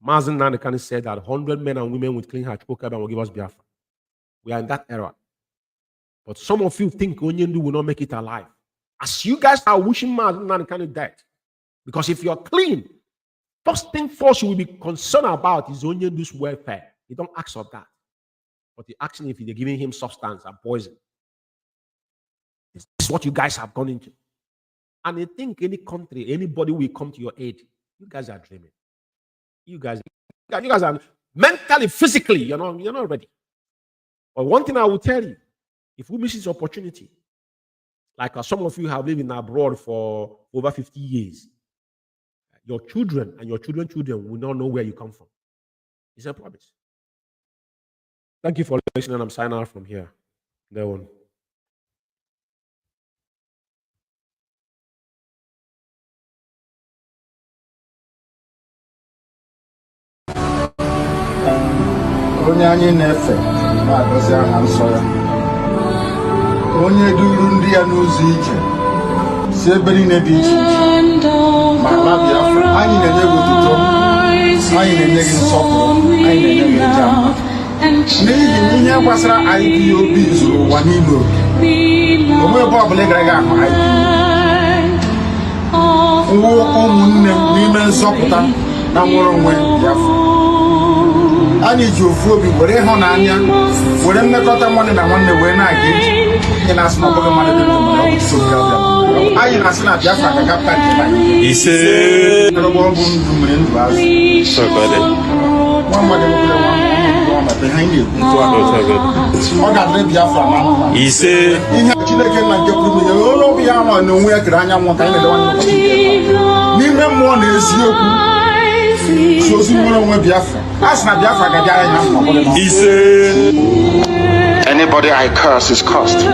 Mazi Nnamdi Kanu said that 100 men and women with clean hearts will give us Biafra. We are in that era. But some of you think Onyendi will not make it alive. As you guys are wishing Mazi Nnamdi Kanu dead. Because if you're clean, first thing first you will be concerned about is Onyendi's welfare. You don't ask of that. But you're asking if they're giving him substance and poison. This is what you guys have gone into. And you think any country, anybody will come to your aid. You guys are dreaming. You guys are mentally, physically, you're not ready. But one thing I will tell you, if we miss this opportunity, like some of you have lived in abroad for over 50 years, your children and your children's children will not know where you come from. It's a promise. Thank you for listening. I'm signing out from here. There one. Onye anyị na-efe na-agọzi aha nsọ ya, onye duru ndị ya n'ụzọ ije si ebe niile dị iche iche ma ala Biafra. Anyị na-enye gị otuto, anyị na-enye gị nsọpụrụ, anyị na-enye gị eja n'ihi na ihe gbasara IPOB zuru ụwa niile oke. Onwe ebe ọbụla ị gara gị ahụ IPOB wụ ụmụnne n'ime nzọpụta na nwere onwe Biafra. Anyị ji ofu obi were ịhụnanya were mmekọta nwanne na nwanne wee na-aga ije. Anyị na-asị na ọbụghị mmadụ dị ndụ mana ọ bụ Chukwu ga-abịa. Anyị na-asị na Biafra ga-agapụta nke anyị. Ise ọrụ ọ bụ ndụ mere ndụ azụ. Nwa mmadụ nwoke nwa mmadụ ha anyị na-ekwu ọ ga-adịrị Biafra na mma. Ise ihe Chineke na nke pụrụ ihe onye obi ya nwa na onwe ya kere anyanwụ ka anyị na-elewa n'ime mmụọ na eziokwu. Anybody I curse is cursed.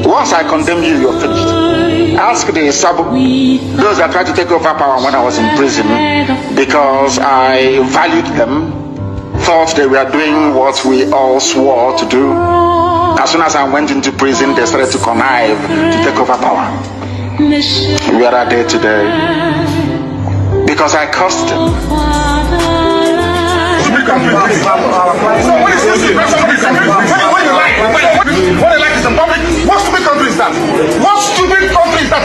Once I condemn you, you're finished. Ask the Sabu, those that tried to take over power when I was in prison, because I valued them, thought they were doing what we all swore to do. As soon as I went into prison, they started to connive to take over power. Where are they today? Because I cursed them. What you like is the public. What stupid country is that? What stupid country is that?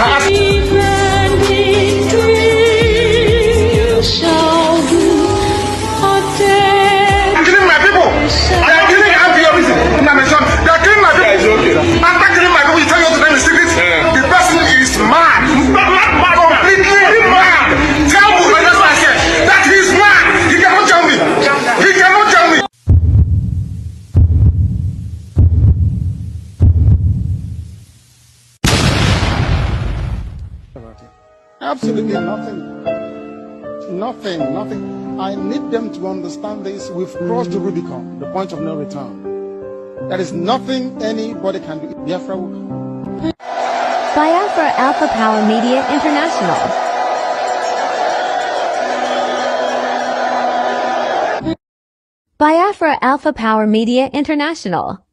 I'm killing my people. I am killing IPOB. They are killing my people. After killing my people, you tell me to tell me secret. The person is mad. Completely mad. Tell me, that's what I said. That he is mad. He cannot tell me. He cannot tell me. Absolutely nothing. Nothing. I need them to understand this. We've crossed the Rubicon, the point of no return. There is nothing anybody can do. Biafra will come. Biafra Alpha Power Media International. Biafra Alpha Power Media International.